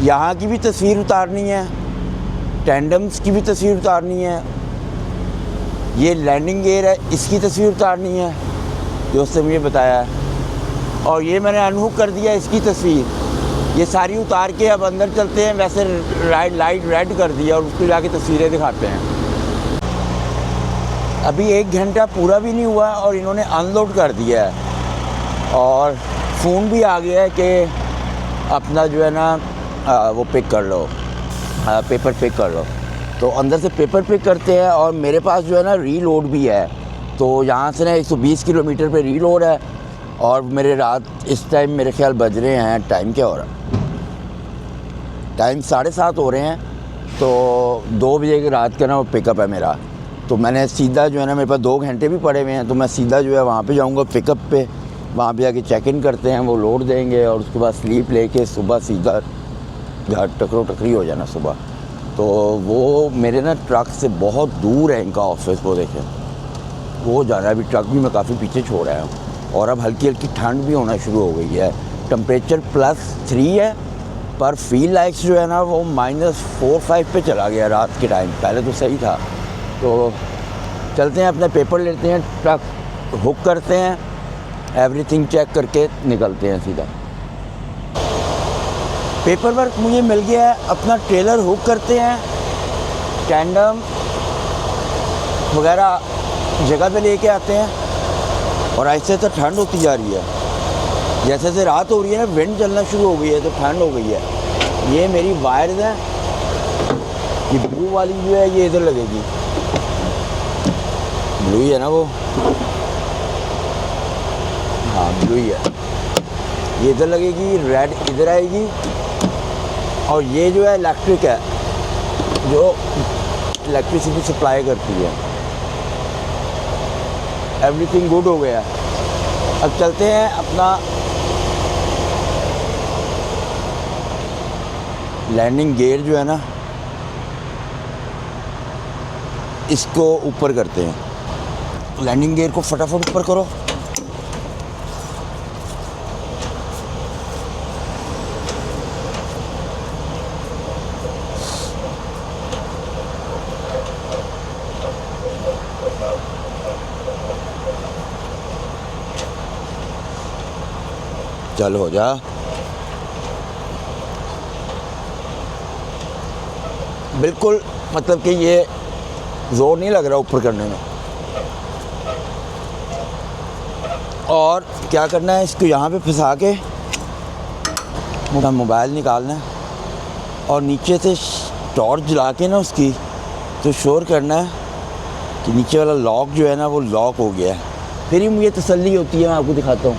यहाँ की भी तस्वीर उतारनी है, टेंडम्स की भी तस्वीर उतारनी है, ये लैंडिंग गियर है इसकी तस्वीर उतारनी है जो उसने मुझे बताया है, और ये मैंने अनहुक कर दिया इसकी तस्वीर। ये सारी उतार के अब अंदर चलते हैं। वैसे लाइट रेड कर दिया और उसको जाके तस्वीरें दिखाते हैं। अभी 1 घंटा पूरा भी नहीं हुआ और इन्होंने अनलोड कर दिया है, और फ़ोन भी आ गया है कि अपना जो है ना वो पिक कर लो, पेपर पिक कर लो। तो अंदर से पेपर पिक करते हैं, और मेरे पास जो है ना रीलोड भी है। तो यहाँ से ना 120 किलोमीटर पे रीलोड है, और मेरे रात इस टाइम मेरे ख्याल बज रहे हैं, टाइम क्या हो रहा है, टाइम 7:30 हो रहे हैं। तो 2 बजे की रात का ना वो पिकअप है मेरा। तो मैंने सीधा जो है ना, मेरे पास 2 घंटे भी पड़े हुए हैं, तो मैं सीधा जो है वहाँ पे जाऊँगा पिकअप पे। वहाँ पे जाके चेक इन करते हैं, वो लोड देंगे, और उसके बाद स्लीप लेके सुबह सीधा घर टकरी हो जाना सुबह। तो वो मेरे ना ट्रक से बहुत दूर है इनका ऑफिस, वो देखें वो जाना है। अभी ट्रक भी मैं काफ़ी पीछे छोड़ आया हूँ, और अब हल्की हल्की ठंड भी होना शुरू हो गई है। टेम्परेचर +3 है, पर फील लाइक्स जो है ना वो -4-5 पे चला गया रात के टाइम। पहले तो सही था। तो चलते हैं, अपने पेपर लेते हैं, ट्रक हुक करते हैं, एवरीथिंग चेक करके निकलते हैं सीधा। पेपर वर्क मुझे मिल गया है, अपना ट्रेलर हुक करते हैं, टैंडम वगैरह जगह पे लेके आते हैं, और ऐसे तो ठंड होती जा रही है। जैसे जैसे रात हो रही है ना, विंड चलना शुरू हो गई है, तो ठंड हो गई है। ये मेरी वायर्स हैं, ये ब्लू वाली जो है ये इधर लगेगी, ब्लू ही है ना वो, हाँ ब्लू ही है, ये इधर लगेगी, रेड इधर आएगी, और ये जो है इलेक्ट्रिक है, जो इलेक्ट्रिसिटी सप्लाई करती है। एवरीथिंग गुड हो गया। अब चलते हैं अपना लैंडिंग गियर जो है ना, इसको ऊपर करते हैं। लैंडिंग गियर को फटाफट ऊपर करो। चल हो जा। बिल्कुल मतलब कि ये ज़ोर नहीं लग रहा ऊपर करने में। और क्या करना है, इसको यहाँ पे फंसा के मोबाइल निकालना है और नीचे से टॉर्च जला के ना उसकी तो श्योर करना है कि नीचे वाला लॉक जो है ना वो लॉक हो गया है। फिर ही मुझे तसल्ली होती है। मैं आपको दिखाता हूँ,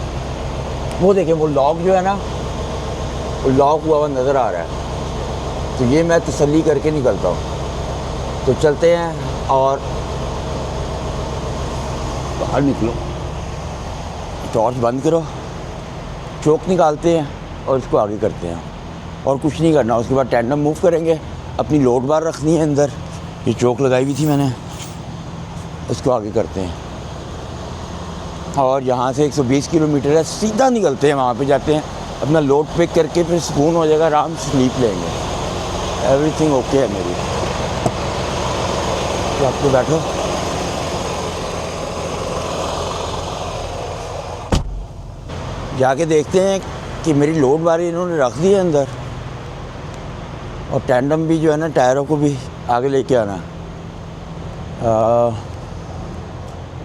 वो देखें वो लॉक जो है ना वो लॉक हुआ हुआ नज़र आ रहा है। तो ये मैं तसल्ली करके निकलता हूँ। तो चलते हैं और बाहर निकलो, टॉर्च बंद करो, चोक निकालते हैं और इसको आगे करते हैं। और कुछ नहीं करना। उसके बाद टैंडम मूव करेंगे, अपनी लोड बार रखनी है अंदर, ये चोक लगाई हुई थी मैंने, इसको आगे करते हैं। और यहाँ से 120 किलोमीटर है, सीधा निकलते हैं, वहाँ पे जाते हैं, अपना लोड पिक करके फिर सुकून हो जाएगा, आराम से स्लीप लेंगे। एवरीथिंग ओके है मेरी। तो आपको बैठो। जाके देखते हैं कि मेरी लोड बारी इन्होंने रख दी है अंदर। और टैंडम भी जो है ना, टायरों को भी आगे लेके आना।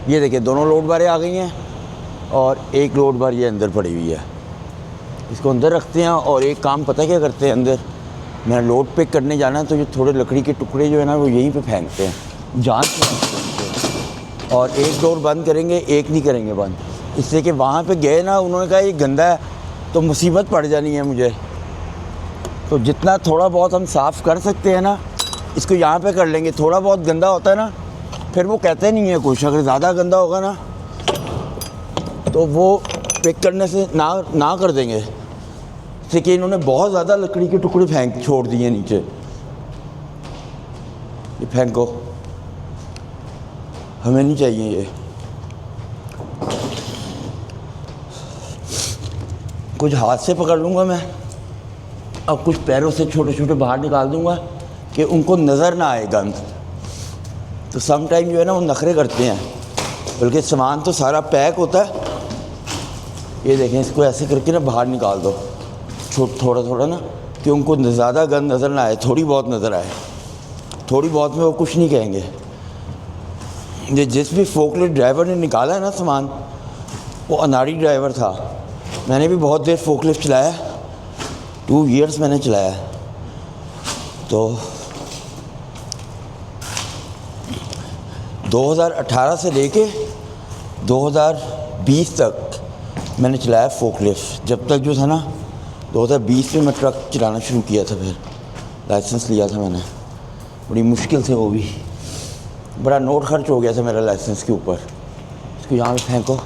ये देखिए दोनों लोड बारें आ गई हैं और एक लोड बार ये अंदर पड़ी हुई है। इसको अंदर रखते हैं और एक काम पता क्या करते हैं, अंदर मैं लोड पिक करने जाना है तो ये थोड़े लकड़ी के टुकड़े जो है ना वो यहीं पे फेंकते हैं, जान से। और एक डोर बंद करेंगे, एक नहीं करेंगे बंद, इससे कि वहाँ पे गए ना, उन्होंने कहा ये गंदा है तो मुसीबत पड़ जानी है मुझे। तो जितना थोड़ा बहुत हम साफ़ कर सकते हैं ना, इसको यहाँ पे कर लेंगे। थोड़ा बहुत गंदा होता है ना, फिर वो कहते नहीं है कुछ। अगर ज़्यादा गंदा होगा ना तो वो पिक करने से ना कर देंगे। जैसे कि इन्होंने बहुत ज़्यादा लकड़ी के टुकड़े फेंक छोड़ दिए नीचे। ये फेंको, हमें नहीं चाहिए ये। कुछ हाथ से पकड़ लूँगा मैं और कुछ पैरों से छोटे छोटे बाहर निकाल दूँगा कि उनको नज़र ना आए गंद। तो सम टाइम जो है ना वो नखरे करते हैं, बल्कि सामान तो सारा पैक होता है। ये देखें, इसको ऐसे करके ना बाहर निकाल दो थोड़ा थोड़ा ना, कि उनको ज़्यादा गंद नज़र ना आए, थोड़ी बहुत नज़र आए। थोड़ी बहुत में वो कुछ नहीं कहेंगे। ये जिस भी फोकलिफ्ट ड्राइवर ने निकाला है ना सामान, वो अनाड़ी ड्राइवर था। मैंने भी बहुत देर फोकलिफ्ट चलाया, 2 ईयर्स मैंने चलाया। तो 2018 से लेके 2020 तक मैंने चलाया फोकलिफ्ट। जब तक जो था ना 2020 में मैं ट्रक चलाना शुरू किया था, फिर लाइसेंस लिया था मैंने, बड़ी मुश्किल से, वो भी बड़ा नोट खर्च हो गया था मेरा लाइसेंस के ऊपर। इसको यहाँ पे फेंको,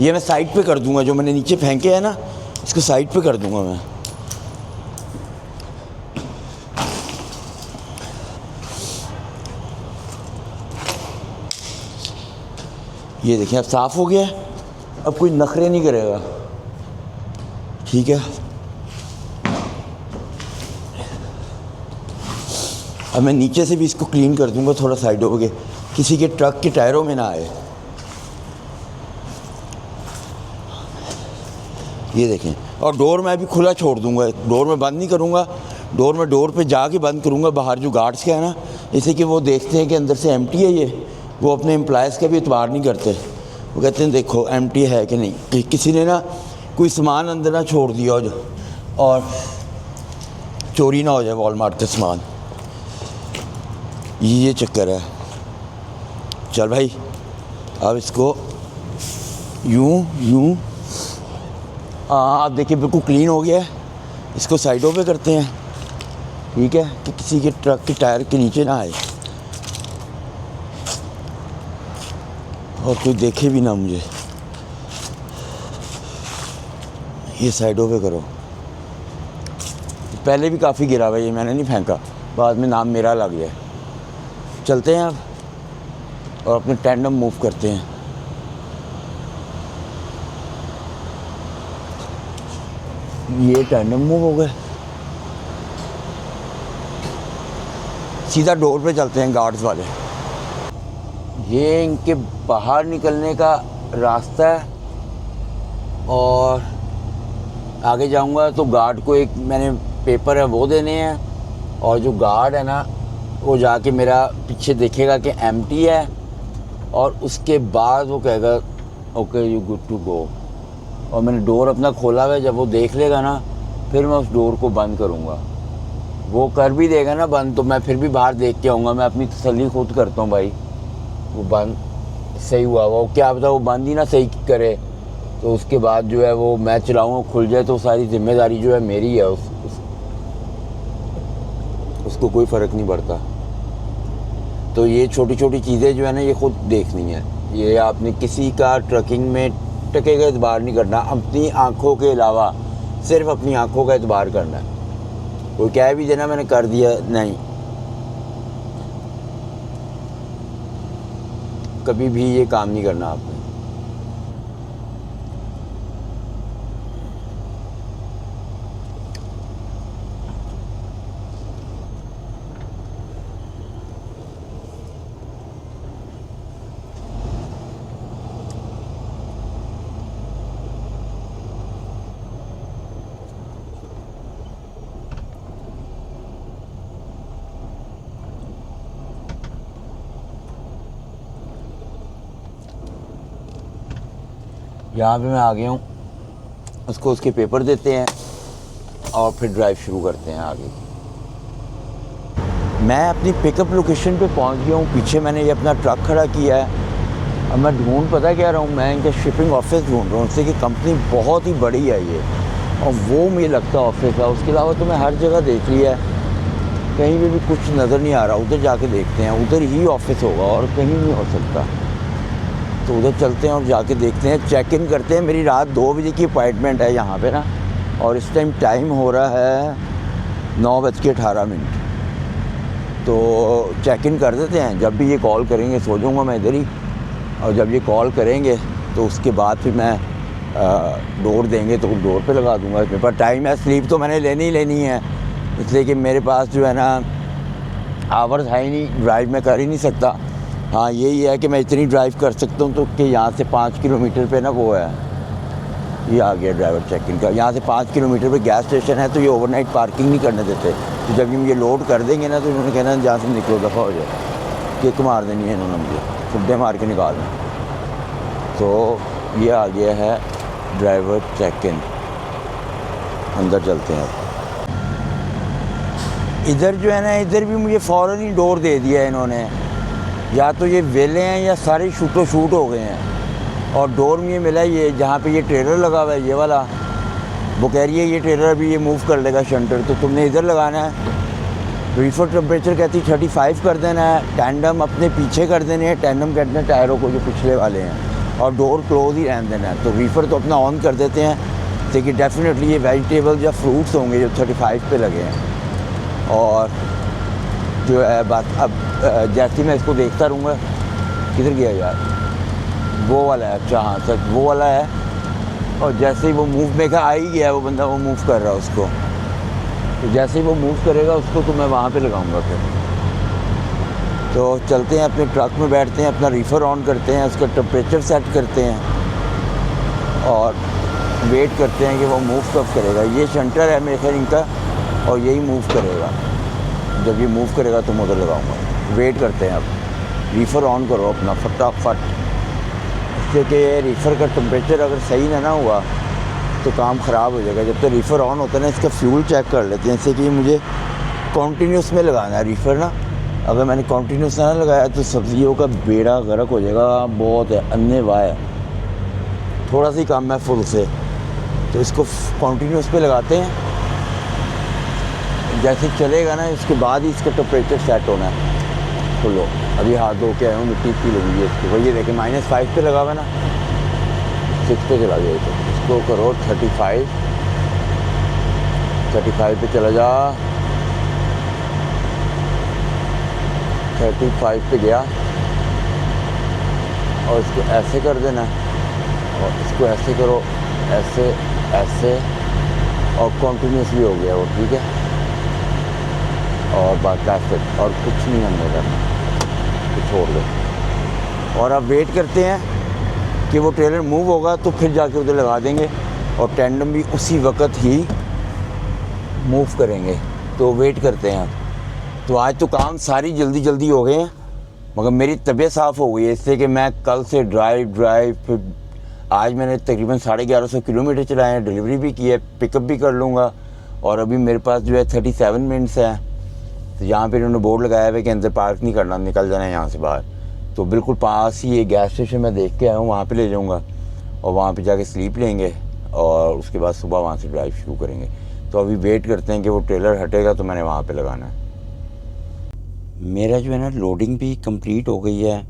ये मैं साइड पे कर दूंगा। जो मैंने नीचे फेंके हैं ना, इसको साइड पे कर दूंगा मैं। ये देखिए अब साफ़ हो गया, अब कोई नखरे नहीं करेगा। ठीक है, अब मैं नीचे से भी इसको क्लीन कर दूंगा, थोड़ा साइड हो गया, किसी के ट्रक के टायरों में ना आए। ये देखें, और डोर मैं भी खुला छोड़ दूंगा, डोर में बंद नहीं करूंगा। डोर पे जाके बंद करूंगा बाहर जो गार्ड्स के हैं ना, जैसे कि वो देखते हैं कि अंदर से एम्प्टी है ये, वो अपने एम्प्लॉयज़ का भी इतबार नहीं करते। वो कहते हैं देखो एम्प्टी है कि नहीं, कि किसी ने ना कोई सामान अंदर ना छोड़ दिया हो और चोरी ना हो जाए वॉलमार्ट का सामान। ये चक्कर है। चल भाई, अब इसको यूं आप देखिए बिल्कुल क्लीन हो गया है। इसको साइडों पे करते हैं, ठीक है, कि किसी के ट्रक के टायर के नीचे ना आए। और कोई देखे भी ना मुझे। ये साइडों पे करो। पहले भी काफ़ी गिरा हुआ, ये मैंने नहीं फेंका, बाद में नाम मेरा लग गया। चलते हैं अब और अपने टैंडम मूव करते हैं। ये टैंडम मूव हो गए। सीधा डोर पे चलते हैं गार्ड्स वाले। ये इनके बाहर निकलने का रास्ता है और आगे जाऊंगा तो गार्ड को एक मैंने पेपर है वो देने हैं और जो गार्ड है ना वो जाके मेरा पीछे देखेगा कि एम्प्टी है और उसके बाद वो कहेगा okay you good to go. और मैंने डोर अपना खोला हुआ है, जब वो देख लेगा ना फिर मैं उस डोर को बंद करूँगा। वो कर भी देगा ना बंद तो मैं फिर भी बाहर देख के आऊँगा। मैं अपनी तसल्ली खुद करता हूँ भाई। वो बंद सही हुआ वो क्या पता वो बंद ही ना सही करे तो उसके बाद जो है वो मैं चलाऊँ खुल जाए तो सारी जिम्मेदारी जो है मेरी है। उसको कोई फ़र्क नहीं पड़ता। तो ये छोटी छोटी चीज़ें जो है ना ये खुद देखनी है। ये आपने किसी का ट्रकिंग में टके का एतबार नहीं करना, अपनी आँखों के अलावा सिर्फ अपनी आँखों का एतबार करना है। कोई कह भी देना मैंने कर दिया, नहीं, कभी भी ये काम नहीं करना आपने। यहाँ पे मैं आ गया हूँ, उसको उसके पेपर देते हैं और फिर ड्राइव शुरू करते हैं आगे। मैं अपनी पिकअप लोकेशन पे पहुँच गया हूँ। पीछे मैंने ये अपना ट्रक खड़ा किया है। अब मैं ढूंढ पता क्या रहा हूँ, मैं इनका शिपिंग ऑफिस ढूंढ रहा हूँ। उससे कि कंपनी बहुत ही बड़ी है ये और वो मुझे लगता है ऑफिस है। उसके अलावा तो मैं हर जगह देख लिया है, कहीं पे भी कुछ नज़र नहीं आ रहा। उधर जाके देखते हैं, उधर ही ऑफिस होगा और कहीं नहीं हो सकता। तो उधर चलते हैं और जाके देखते हैं, चेक इन करते हैं। मेरी रात 2 बजे की अपॉइंटमेंट है यहाँ पे ना और इस टाइम टाइम हो रहा है 9:18। तो चेक इन कर देते हैं। जब भी ये कॉल करेंगे सो जाऊँगा मैं इधर ही, और जब ये कॉल करेंगे तो उसके बाद फिर मैं डोर देंगे तो डोर पे लगा दूँगा। मेरे पास टाइम है, स्लीप तो मैंने लेनी है, इसलिए कि मेरे पास जो है ना आवर्स है ही नहीं, ड्राइव मैं कर ही नहीं सकता। हाँ यही है कि मैं इतनी ड्राइव कर सकता हूँ तो कि यहाँ से 5 किलोमीटर पे ना वो है, ये आ गया ड्राइवर चेक इन का। यहाँ से 5 किलोमीटर पे गैस स्टेशन है तो ये ओवरनाइट पार्किंग नहीं करने देते। तो जब ये लोड कर देंगे ना तो इन्होंने कहना जहाँ से निकलो दफ़ा हो जाए, किक मार देनी है इन्होंने, मुझे फुड्डे मार के निकालना। तो ये आ गया है ड्राइवर चेक इन। अंदर चलते हैं। इधर जो है ना इधर भी मुझे फ़ौरन ही डोर दे दिया है इन्होंने। या तो ये वेले हैं या सारे शूटो शूट हो गए हैं। और डोर में ये मिला ये जहाँ पे ये ट्रेलर लगा हुआ है ये वाला, वो कह रही है ये ट्रेलर अभी ये मूव कर लेगा शंटर, तो तुमने इधर लगाना है। रीफर टेम्परेचर कहती 35 कर देना है। टैंडम अपने पीछे कर देने हैं, टैंडम कहते हैं टायरों को जो पिछले वाले हैं, और डोर क्लोज ही रहने देना है। तो रीफर तो अपना ऑन कर देते हैं, लेकिन डेफिनेटली ये वेजिटेबल्स या फ्रूट्स होंगे जो 35 पे लगे हैं। और जो है बात अब जैसे मैं इसको देखता रहूँगा, किधर गया यार, वो वाला है, अच्छा हाँ सच वो वाला है। और जैसे ही वो मूव में आ ही गया, वो बंदा वो मूव कर रहा है उसको, तो जैसे ही वो मूव करेगा उसको तो मैं वहाँ पे लगाऊंगा फिर। तो चलते हैं, अपने ट्रक में बैठते हैं, अपना रीफर ऑन करते हैं, उसका टेम्परेचर सेट करते हैं और वेट करते हैं कि वो मूव कब करेगा। ये शंटर है मेरे ख्याल इनका और यही मूव करेगा। जब ये मूव करेगा तो मैं उधर लगाऊंगा। वेट करते हैं। अब रीफर ऑन करो अपना फटाफट, इससे कि रीफर का टेम्परेचर अगर सही ना हुआ तो काम ख़राब हो जाएगा। जब तक रीफर ऑन होता है ना, इसका फ्यूल चेक कर लेते हैं, जैसे कि मुझे कॉन्टीन्यूस में लगाना है रीफर ना। अगर मैंने कॉन्टीन्यूस ना लगाया तो सब्जियों का बेड़ा गर्क हो जाएगा। बहुत है, अन्य वाह है, थोड़ा सा ही काम है फुल से। तो इसको कॉन्टीन्यूस पे लगाते हैं, जैसे चलेगा ना इसके बाद ही इसका टेम्परेचर सेट होना है। खोलो, अभी हाथ धो के आया हूँ, मिट्टी की लगी है इसको। ये देखें -5 पे लगा हुआ ना, 6 पे चला गया। तो इसको करो 35 पे चला जा, 35 पे गया और इसको ऐसे कर देना और इसको ऐसे करो, ऐसे ऐसे और कॉन्टीन्यूसली हो गया वो, ठीक है। और बात और कुछ नहीं हमने करना, तो छोड़ दो। और अब वेट करते हैं कि वो ट्रेलर मूव होगा तो फिर जाके उधर लगा देंगे और टेंडम भी उसी वक्त ही मूव करेंगे। तो वेट करते हैं। तो आज तो काम सारी जल्दी हो गए हैं, मगर मेरी तबीयत साफ़ हो गई है इससे कि मैं कल से ड्राइव फिर आज मैंने तकरीबन 1150 किलोमीटर चलाए हैं, डिलीवरी भी की है, पिकअप भी कर लूँगा। और अभी मेरे पास जो है 37 मिनट्स है। तो यहाँ पे इन्होंने बोर्ड लगाया हुआ है कि अंदर पार्क नहीं करना, निकल जाना है यहाँ से बाहर। तो बिल्कुल पास ही ये गैस स्टेशन मैं देख के आया हूँ, वहाँ पे ले जाऊँगा और वहाँ पे जाके स्लीप लेंगे और उसके बाद सुबह वहाँ से ड्राइव शुरू करेंगे। तो अभी वेट करते हैं कि वो ट्रेलर हटेगा तो मैंने वहाँ पे लगाना है। मेरा जो है ना लोडिंग भी कंप्लीट हो गई है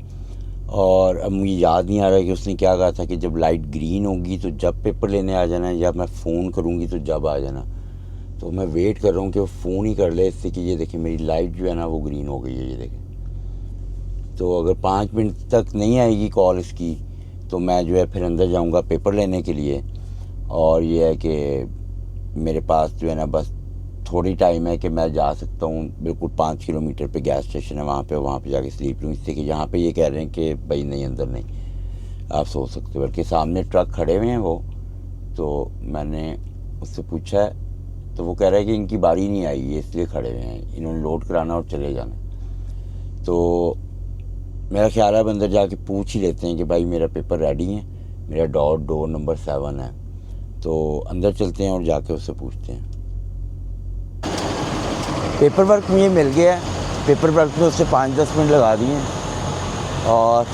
और अब मुझे याद नहीं आ रहा है कि उसने क्या कहा था कि जब लाइट ग्रीन होगी तो जब पेपर लेने आ जाना है, या मैं फ़ोन करूँगी तो जब आ जाना। तो मैं वेट कर रहा हूँ कि वो फ़ोन ही कर ले, इससे कि ये देखिए मेरी लाइट जो है ना वो ग्रीन हो गई है, ये देखें। तो अगर 5 मिनट तक नहीं आएगी कॉल इसकी तो मैं जो है फिर अंदर जाऊँगा पेपर लेने के लिए। और ये है कि मेरे पास जो है ना बस थोड़ी टाइम है कि मैं जा सकता हूँ। बिल्कुल 5 किलोमीटर पे गैस स्टेशन है, वहाँ पे जाके स्लीप लूँ, इससे कि यहाँ पे ये कह रहे हैं कि भाई नहीं अंदर नहीं आप सो सकते, बल्कि सामने ट्रक खड़े हुए हैं वो। तो मैंने उससे पूछा है तो वो कह रहा है कि इनकी बारी नहीं आई है इसलिए खड़े हुए हैं, इन्होंने लोड कराना और चले जाना। तो मेरा ख्याल है अंदर जाके पूछ ही लेते हैं कि भाई मेरा पेपर रेडी है, मेरा डोर नंबर 7 है। तो अंदर चलते हैं और जाके उससे पूछते हैं। पेपर वर्क मुझे मिल गया है, पेपर वर्क में उससे 5-10 मिनट लगा दिए और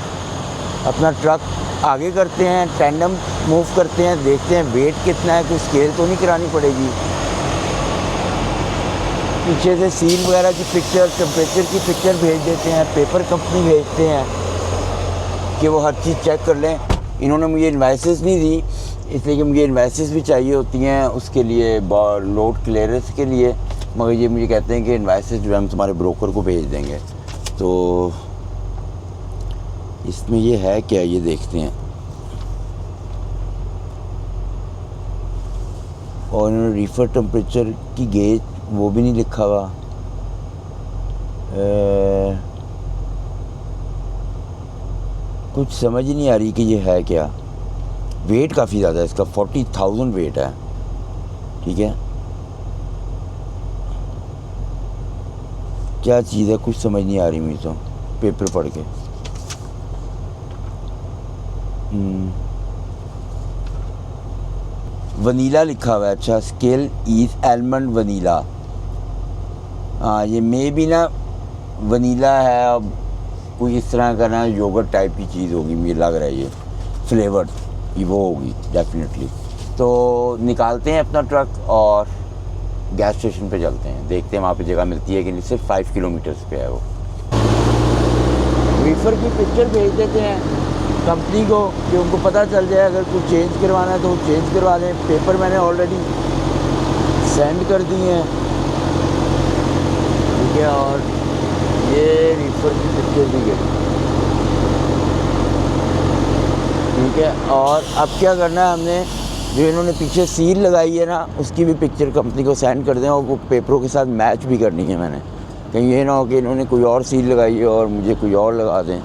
अपना ट्रक आगे करते हैं, टैंडम मूव करते हैं, देखते हैं वेट कितना है, कोई स्केल तो नहीं करानी पड़ेगी। पीछे से सील वगैरह की पिक्चर, टेम्परेचर की पिक्चर भेज देते हैं, पेपर कंपनी भेजते हैं कि वो हर चीज़ चेक कर लें। इन्होंने मुझे इन्वाइसेस नहीं दी, इसलिए कि मुझे इन्वाइसेस भी चाहिए होती हैं उसके लिए, लोड क्लियरेंस के लिए। मगर ये मुझे कहते हैं कि इन्वाइसेस जो है हम तुम्हारे ब्रोकर को भेज देंगे। तो इसमें ये है क्या, ये देखते हैं। और इन्होंने रीफर टेम्परेचर की गेज वो भी नहीं लिखा हुआ। कुछ समझ ही नहीं आ रही कि ये है क्या। वेट काफ़ी ज़्यादा है इसका, 40,000 वेट है, ठीक है। क्या चीज़ है कुछ समझ नहीं आ रही मुझे तो पेपर पढ़ के। वनीला लिखा हुआ है, अच्छा स्केल इज एलमंड वनीला। हाँ ये मे भी ना वनीला है, अब कोई इस तरह का ना योगर्ट टाइप की चीज़ होगी मुझे लग रहा है, ये फ्लेवर्ड ये वो होगी डेफिनेटली। तो निकालते हैं अपना ट्रक और गैस स्टेशन पे चलते हैं, देखते हैं वहाँ पे जगह मिलती है कि नहीं। सिर्फ 5 किलोमीटर्स पे है वो। रीफर की पिक्चर भेज देते हैं कंपनी को कि उनको पता चल जाए, अगर कुछ चेंज करवाना है तो वो चेंज करवा लें। पेपर मैंने ऑलरेडी सेंड कर दिए हैं, ठीक है। और ये रीफर की पिक्चर दी गई, ठीक है। और अब क्या करना है, हमने जो इन्होंने पीछे सील लगाई है ना उसकी भी पिक्चर कंपनी को सेंड कर दें और वो पेपरों के साथ मैच भी करनी है मैंने, कहीं ये ना हो कि इन्होंने कोई और सील लगाई है और मुझे कोई और लगा दें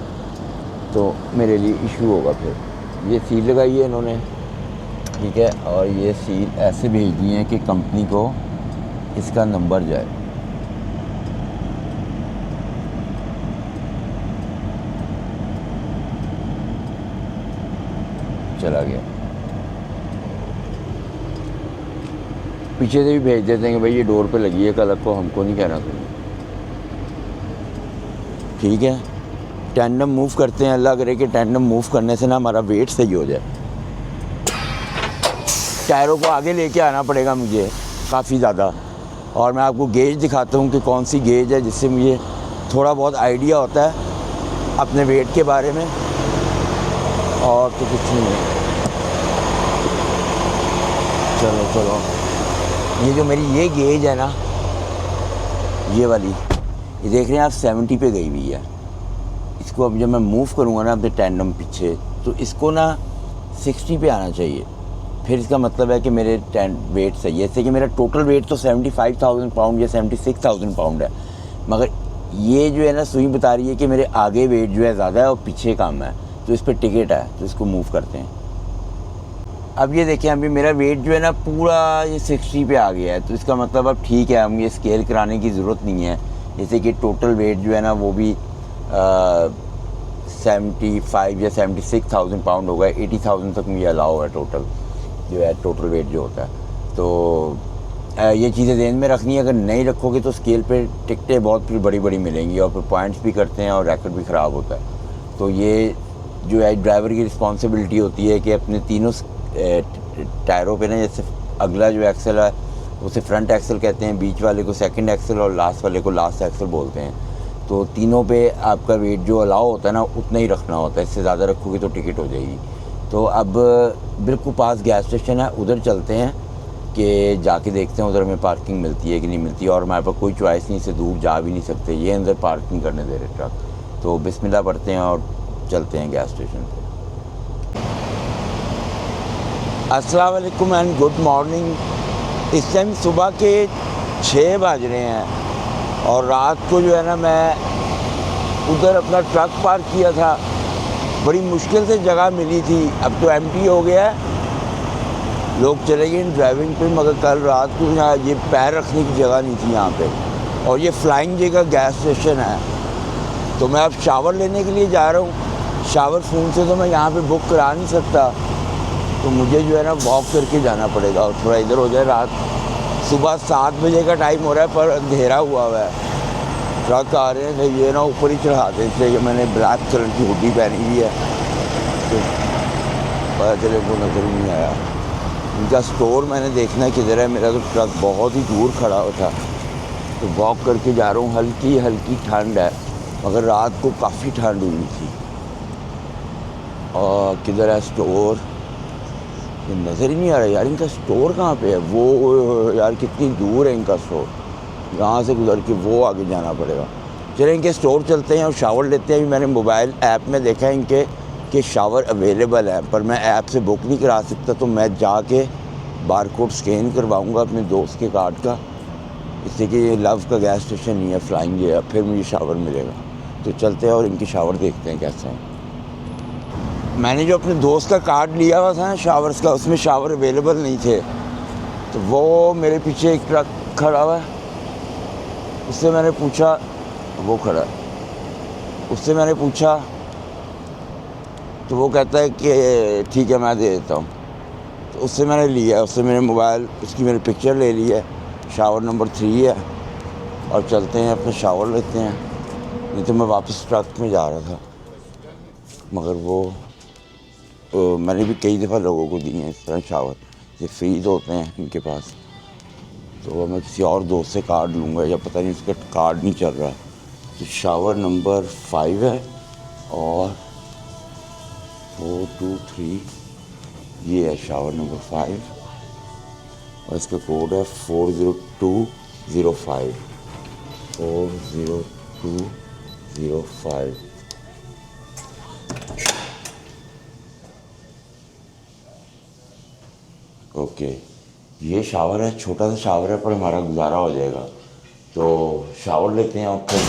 तो मेरे लिए इशू होगा। फिर ये सील लगाई है इन्होंने, ठीक है। और ये सील ऐसे भेज दी है कि कंपनी को इसका नंबर जाए। चला गया। पीछे से भी भेज देते हैं कि भाई ये डोर पे लगी है, कल को हमको नहीं कहना तुमने, ठीक है। टैंडम मूव करते हैं, अल्लाह करे कि टैंडम मूव करने से ना हमारा वेट सही हो जाए। टायरों को आगे लेके आना पड़ेगा मुझे काफ़ी ज़्यादा। और मैं आपको गेज दिखाता हूँ कि कौन सी गेज है जिससे मुझे थोड़ा बहुत आइडिया होता है अपने वेट के बारे में, और तो कुछ नहीं है। चलो चलो, ये जो मेरी ये गेज है ना, ये वाली, ये देख रहे हैं आप 70 पे गई हुई है। इसको अब जब मैं मूव करूँगा ना अपने टैंडम पीछे, तो इसको ना 60 पे आना चाहिए। फिर इसका मतलब है कि मेरे वेट सही है। जैसे कि मेरा टोटल वेट तो 75,000 पाउंड या 76,000 पाउंड है, मगर ये जो है ना सुई बता रही है कि मेरे आगे वेट जो है ज़्यादा है और पीछे कम है, तो इस पर टिकट है, तो इसको मूव करते हैं। अब ये देखें, अभी मेरा वेट जो है ना पूरा ये 60 पे आ गया है, तो इसका मतलब अब ठीक है, हम ये स्केल कराने की ज़रूरत नहीं है। जैसे कि टोटल वेट जो है ना वो भी 75 या 76,000 पाउंड होगा। 80,000 तक मुझे अलाउ है टोटल, जो है टोटल वेट जो होता है। तो ये चीज़ें ध्यान में रखनी है। अगर नहीं रखोगे तो स्केल पे टिकटें बहुत फिर बड़ी बड़ी मिलेंगी, और फिर पॉइंट्स भी करते हैं और रैकेट भी ख़राब होता है। तो ये जो है ड्राइवर की रिस्पॉन्सिबिलिटी होती है कि अपने तीनों टायरों पे ना, जैसे अगला जो एक्सल है उसे फ्रंट एक्सल कहते हैं, बीच वाले को सेकंड एक्सल और लास्ट वाले को लास्ट एक्सल बोलते हैं। तो तीनों पे आपका वेट जो अलाउ होता है ना उतना ही रखना होता है, इससे ज़्यादा रखोगे तो टिकट हो जाएगी। तो अब बिल्कुल पास गैस स्टेशन है, उधर चलते हैं कि जाके देखते हैं उधर हमें पार्किंग मिलती है कि नहीं मिलती, और हमारे पास कोई चॉइस नहीं, इससे दूर जा भी नहीं सकते, ये अंदर पार्किंग करने दे रहे ट्रक। तो बिस्मिल्लाह पढ़ते हैं और चलते हैं गैस स्टेशन पे। अस्सलाम वालेकुम एंड गुड मॉर्निंग। इस टाइम सुबह के 6 बज रहे हैं, और रात को जो है ना मैं उधर अपना ट्रक पार्क किया था, बड़ी मुश्किल से जगह मिली थी। अब तो एम्प्टी हो गया है, लोग चले गए ड्राइविंग पे, मगर कल रात को यहाँ ये पैर रखने की जगह नहीं थी यहाँ पे। और ये फ्लाइंग जे का गैस स्टेशन है। तो मैं अब शावर लेने के लिए जा रहा हूँ। शावर फ़ोन से तो मैं यहाँ पे बुक करा नहीं सकता, तो मुझे जो है ना वॉक करके जाना पड़ेगा, और थोड़ा इधर हो जाए। रात सुबह 7 बजे का टाइम हो रहा है, पर अंधेरा हुआ है। ट्रक आ रहे हैं, ये ना ऊपर ही चढ़ा देते हैं। मैंने ब्लैक कलर की हुडी पहनी हुई है, तो पता चले वो नज़र नहीं आया। इनका स्टोर मैंने देखना है किधर है। मेरा तो ट्रक बहुत ही दूर खड़ा हुआ था, तो वॉक करके जा रहा हूँ। हल्की हल्की ठंड है, मगर रात को काफ़ी ठंड हुई थी। और किधर है स्टोर, ये नज़र ही नहीं आ रहा यार। इनका स्टोर कहाँ पे है? वो यार कितनी दूर है इनका स्टोर, यहाँ से गुजर के वो आगे जाना पड़ेगा। चलिए इनके स्टोर चलते हैं और शावर लेते हैं। अभी मैंने मोबाइल ऐप में देखा है इनके कि शावर अवेलेबल है, पर मैं ऐप से बुक नहीं करा सकता, तो मैं जाके बारकोड स्कैन करवाऊँगा अपने दोस्त के कार्ड का, इससे कि ये लव का गैस स्टेशन नहीं है, फ्लाइंग है, फिर मुझे शावर मिलेगा। तो चलते हैं और इनकी शावर देखते हैं कैसे हैं। मैंने जो अपने दोस्त का कार्ड लिया हुआ था ना शावर्स का, उसमें शावर अवेलेबल नहीं थे। तो वो मेरे पीछे एक ट्रक खड़ा हुआ है, उससे मैंने पूछा, वो खड़ा, उससे मैंने पूछा, तो वो कहता है कि ठीक है मैं दे देता हूँ। तो उससे मैंने लिया, उससे मेरे मोबाइल, उसकी मैंने पिक्चर ले ली है। शावर नंबर 3 है, और चलते हैं अपने शावर लेते हैं। नहीं तो मैं वापस ट्रक में जा रहा था, मगर वो मैंने भी कई दफ़ा लोगों को दिए हैं इस तरह शावर, ये फ्री तो होते हैं इनके पास। तो मैं किसी और दोस्त से कार्ड लूँगा, या पता नहीं उसका कार्ड नहीं चल रहा। तो शावर नंबर 5 है, और 4, 2, 3, ये है शावर नंबर 5, और इसका कोड है 40205 40205। ओके, ये शावर है, छोटा सा शावर है, पर हमारा गुजारा हो जाएगा। तो शावर लेते हैं और फिर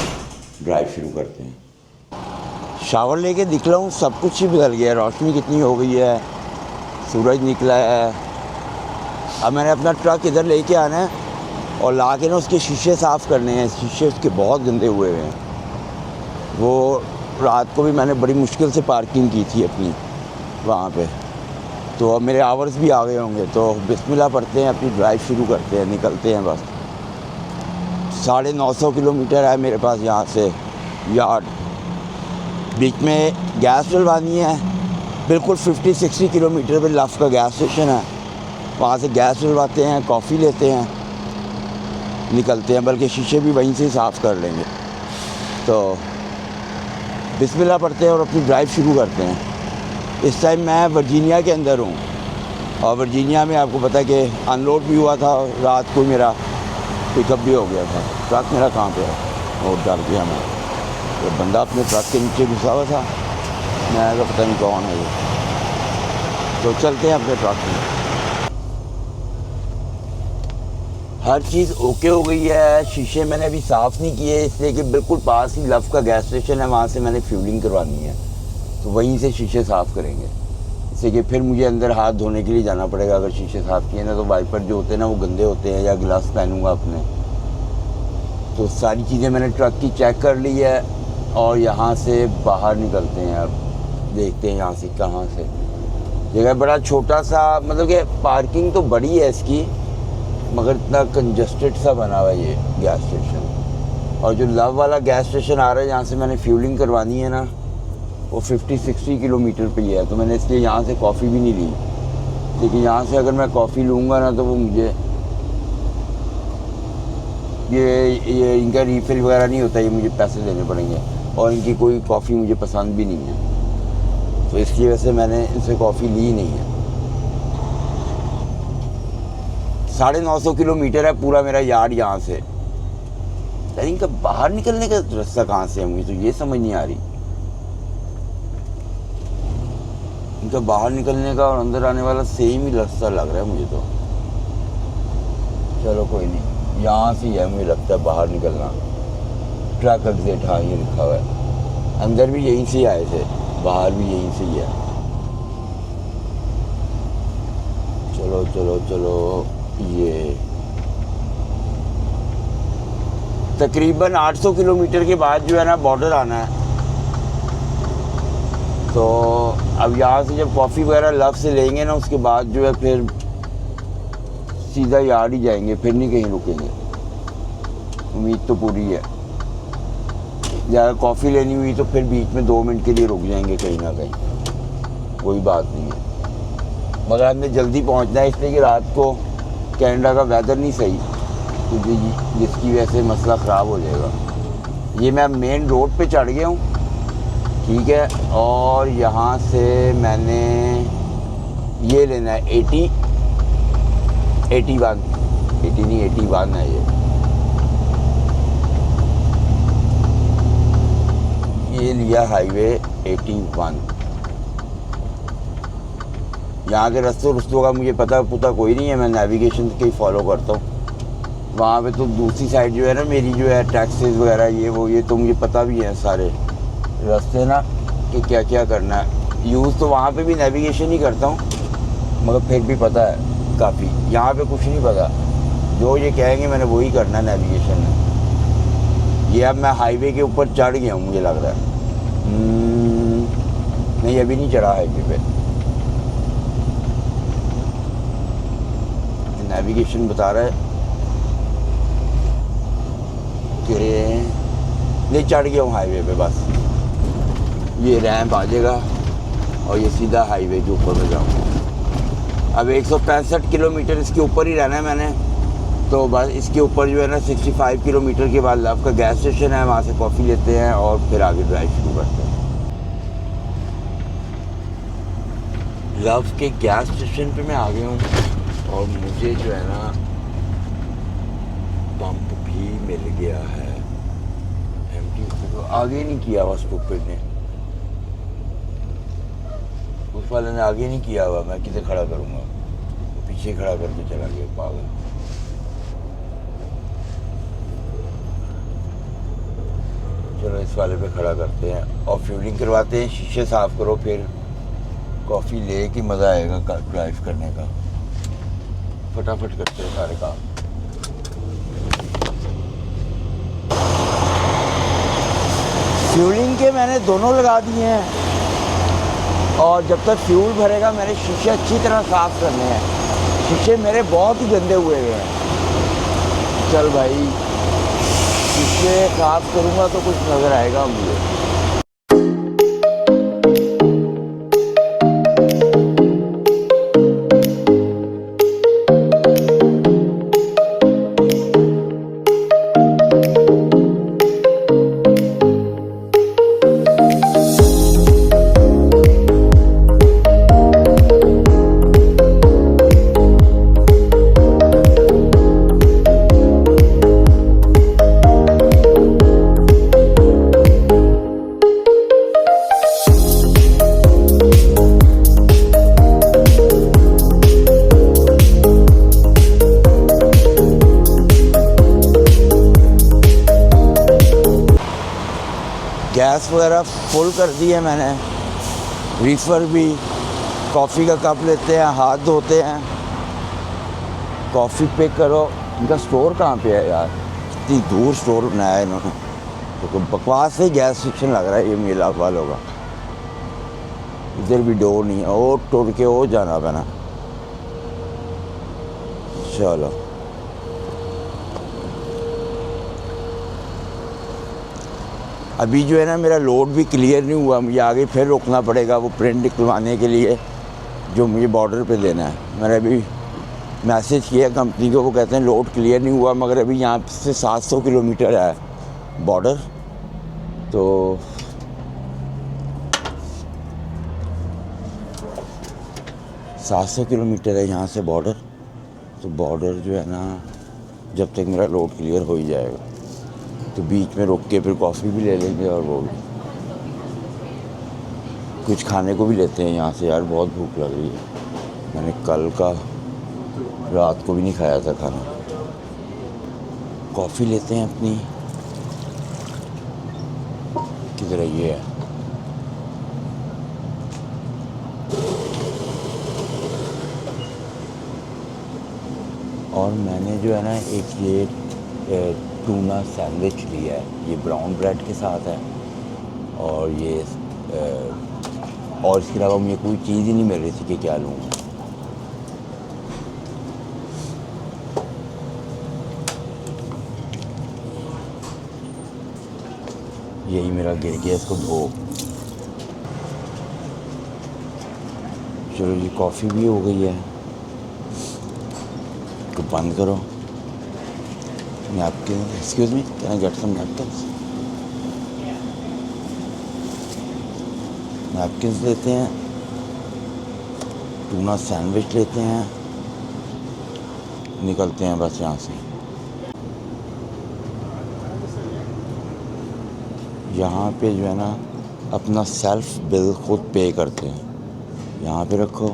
ड्राइव शुरू करते हैं। शावर लेके निकला हूँ, सब कुछ ही बदल गया है। रोशनी कितनी हो गई है, सूरज निकला है। अब मैंने अपना ट्रक इधर लेके आना है और ला के ना उसके शीशे साफ़ करने हैं। शीशे उसके बहुत गंदे हुए हैं। वो रात को भी मैंने बड़ी मुश्किल से पार्किंग की थी अपनी वहाँ पे। तो अब मेरे आवर्स भी आ गए होंगे, तो बिस्मिल्लाह पढ़ते हैं, अपनी ड्राइव शुरू करते हैं, निकलते हैं। बस 950 किलोमीटर है मेरे पास यहाँ से यार्ड। बीच में गैस डलवानी है, बिल्कुल 50-60 किलोमीटर पे लफ का गैस स्टेशन है। वहाँ से गैस डलवाते हैं, कॉफ़ी लेते हैं, निकलते हैं। बल्कि शीशे भी वहीं से साफ़ कर लेंगे। तो बिस्मिल्लाह पढ़ते हैं और अपनी ड्राइव शुरू करते हैं। इस टाइम मैं वर्जीनिया के अंदर हूँ और वर्जीनिया में आपको पता है कि अनलोड भी हुआ था, रात को मेरा पिकअप भी हो गया था। ट्रक मेरा कहाँ पे है और डर गया मैं, तो बंदा अपने ट्रक के नीचे घुसा हुआ था, मैं तो पता नहीं कौन है ये। तो चलते हैं अपने ट्रक में। हर चीज़ ओके हो गई है। शीशे मैंने अभी साफ़ नहीं किए इसलिए कि बिल्कुल पास ही लव का गैस स्टेशन है, वहाँ से मैंने फ्यूलिंग करवानी है, तो वहीं से शीशे साफ़ करेंगे। इससे कि फिर मुझे अंदर हाथ धोने के लिए जाना पड़ेगा। अगर शीशे साफ़ किए ना तो वाइपर जो होते हैं ना वो गंदे होते हैं, या गिलास पहनूंगा अपने। तो सारी चीज़ें मैंने ट्रक की चेक कर ली है और यहाँ से बाहर निकलते हैं। अब देखते हैं यहाँ से कहाँ से। जगह बड़ा छोटा सा, मतलब कि पार्किंग तो बड़ी है इसकी, मगर इतना कंजस्टेड सा बना हुआ है ये गैस स्टेशन। और जो लव वाला गैस स्टेशन आ रहा है जहाँ से मैंने फ्यूलिंग करवानी है ना, वो 50-60 किलोमीटर पे ही है। तो मैंने इसलिए यहाँ से कॉफ़ी भी नहीं ली, लेकिन यहाँ से अगर मैं कॉफ़ी लूँगा ना तो वो मुझे ये इनका रीफ़िल वगैरह नहीं होता, ये मुझे पैसे देने पड़ेंगे और इनकी कोई कॉफ़ी मुझे पसंद भी नहीं है, तो इसकी वजह से मैंने इनसे कॉफ़ी ली नहीं है। 950 किलोमीटर है पूरा मेरा यार्ड यहाँ से। लेकिन इनका बाहर निकलने का रास्ता कहाँ से है, मुझे तो ये समझ नहीं आ रही। इनका बाहर निकलने का और अंदर आने वाला सेम ही रास्ता लग रहा है मुझे तो। चलो कोई नहीं, यहाँ से ही है मुझे लगता है बाहर निकलना। ट्रक एग्जिट, हाँ ये लिखा हुआ है। अंदर भी यहीं से ही आए थे, बाहर भी यहीं से ही है। चलो चलो चलो, ये तकरीबन 800 किलोमीटर के बाद जो है ना बॉर्डर आना है। तो अब यहाँ से जब कॉफ़ी वगैरह लव से लेंगे ना, उसके बाद जो है फिर सीधा यार्ड ही जाएंगे, फिर नहीं कहीं रुकेंगे। उम्मीद तो पूरी है। ज़्यादा कॉफ़ी लेनी हुई तो फिर बीच में 2 मिनट के लिए रुक जाएंगे कहीं ना कहीं, कोई बात नहीं है। मगर हमने जल्दी पहुँचना है इसलिए कि रात को कनाडा का वेदर नहीं सही, क्योंकि जिसकी वजह से मसला ख़राब हो जाएगा। ये मैं मेन रोड पे चढ़ गया हूँ, ठीक है। और यहाँ से मैंने ये लेना है 81 नहीं 81 है ये लिया हाईवे 81। यहाँ के रस्तों का मुझे पता कोई नहीं है, मैं नेविगेशन के ही फॉलो करता हूँ। वहाँ पे तो दूसरी साइड जो है ना मेरी जो है टैक्सीज वगैरह ये तो मुझे पता भी है सारे रास्ते ना, कि क्या क्या करना है। यूज़ तो वहाँ पे भी नेविगेशन ही करता हूँ, मगर फिर भी पता है काफ़ी। यहाँ पे कुछ नहीं पता, जो ये कहेंगे मैंने वही करना है नेविगेशन में। ये अब मैं हाईवे के ऊपर चढ़ गया हूँ मुझे लग रहा है। नहीं अभी नहीं चढ़ा हाईवे पे, नेविगेशन बता रहा है कि नहीं चढ़ गया हूँ हाईवे पे। बस ये रैंप आ जाएगा और ये सीधा हाईवे के ऊपर में जाऊँगा। अब 165 किलोमीटर इसके ऊपर ही रहना है मैंने, तो बस इसके ऊपर जो है ना 65 किलोमीटर के बाद लव का गैस स्टेशन है, वहाँ से कॉफ़ी लेते हैं और फिर आगे ड्राइव शुरू करते हैं। लव के गैस स्टेशन पे मैं आ गया हूँ और मुझे जो है ना पंप भी मिल गया है एम्प्टी। उसको आगे नहीं किया हुआ स्टूपिड ने, उस वाले ने आगे नहीं किया हुआ, मैं किसे खड़ा करूँगा, पीछे खड़ा करके चला गया पागल। चलो इस वाले पे खड़ा करते हैं और फ्यूलिंग करवाते हैं। शीशे साफ़ करो, फिर कॉफ़ी ले के मज़ा आएगा ड्राइव करने का। फटाफट करते हैं सारे काम। फ्यूलिंग के मैंने दोनों लगा दिए हैं और जब तक फ्यूल भरेगा मैंने शीशे अच्छी तरह साफ़ करने हैं। शीशे मेरे बहुत ही गंदे हुए हैं। चल भाई शीशे साफ़ करूँगा तो कुछ नज़र आएगा मुझे। गैस वगैरह फुल कर दी है मैंने, रीफर भी। कॉफ़ी का कप लेते हैं, हाथ धोते हैं, कॉफ़ी पिक करो। इनका स्टोर कहाँ पे है यार, इतनी दूर स्टोर बनाया है इन्होंने, तो बकवास से गैस स्टेशन लग रहा है ये मेला वालों का। इधर भी डोर नहीं है, वो टुर के वो जाना पैना। चलो अभी जो है ना मेरा लोड भी क्लियर नहीं हुआ, मुझे आगे फिर रुकना पड़ेगा वो प्रिंट निकलवाने के लिए जो मुझे बॉर्डर पे देना है। मैंने अभी मैसेज किया कंपनी को, वो कहते हैं लोड क्लियर नहीं हुआ, मगर अभी यहाँ से 700 किलोमीटर है बॉर्डर, तो 700 किलोमीटर है यहाँ से बॉर्डर। तो बॉर्डर जो है ना जब तक मेरा लोड क्लियर हो ही जाएगा, तो बीच में रुक के फिर कॉफ़ी भी ले लेंगे और वो भी कुछ खाने को भी लेते हैं यहाँ से। यार बहुत भूख लग रही है, मैंने कल का रात को भी नहीं खाया था खाना। कॉफ़ी लेते हैं अपनी, किधर है ये है, और मैंने जो है ना एक ये टूना सैंडविच लिया है, ये ब्राउन ब्रेड के साथ है, और ये और इसके अलावा मुझे कोई चीज़ ही नहीं मिल रही थी कि क्या लूँ। यही मेरा गिर गया, इसको धो। चलो ये कॉफ़ी भी हो गई है, तो बंद करो। Napkin, excuse me, can I get some napkins? Napkins लेते हैं, टूना सैंडविच लेते हैं, निकलते हैं बस यहाँ से। यहाँ पे जो है ना अपना सेल्फ बिल खुद पे करते हैं। यहाँ पे रखो,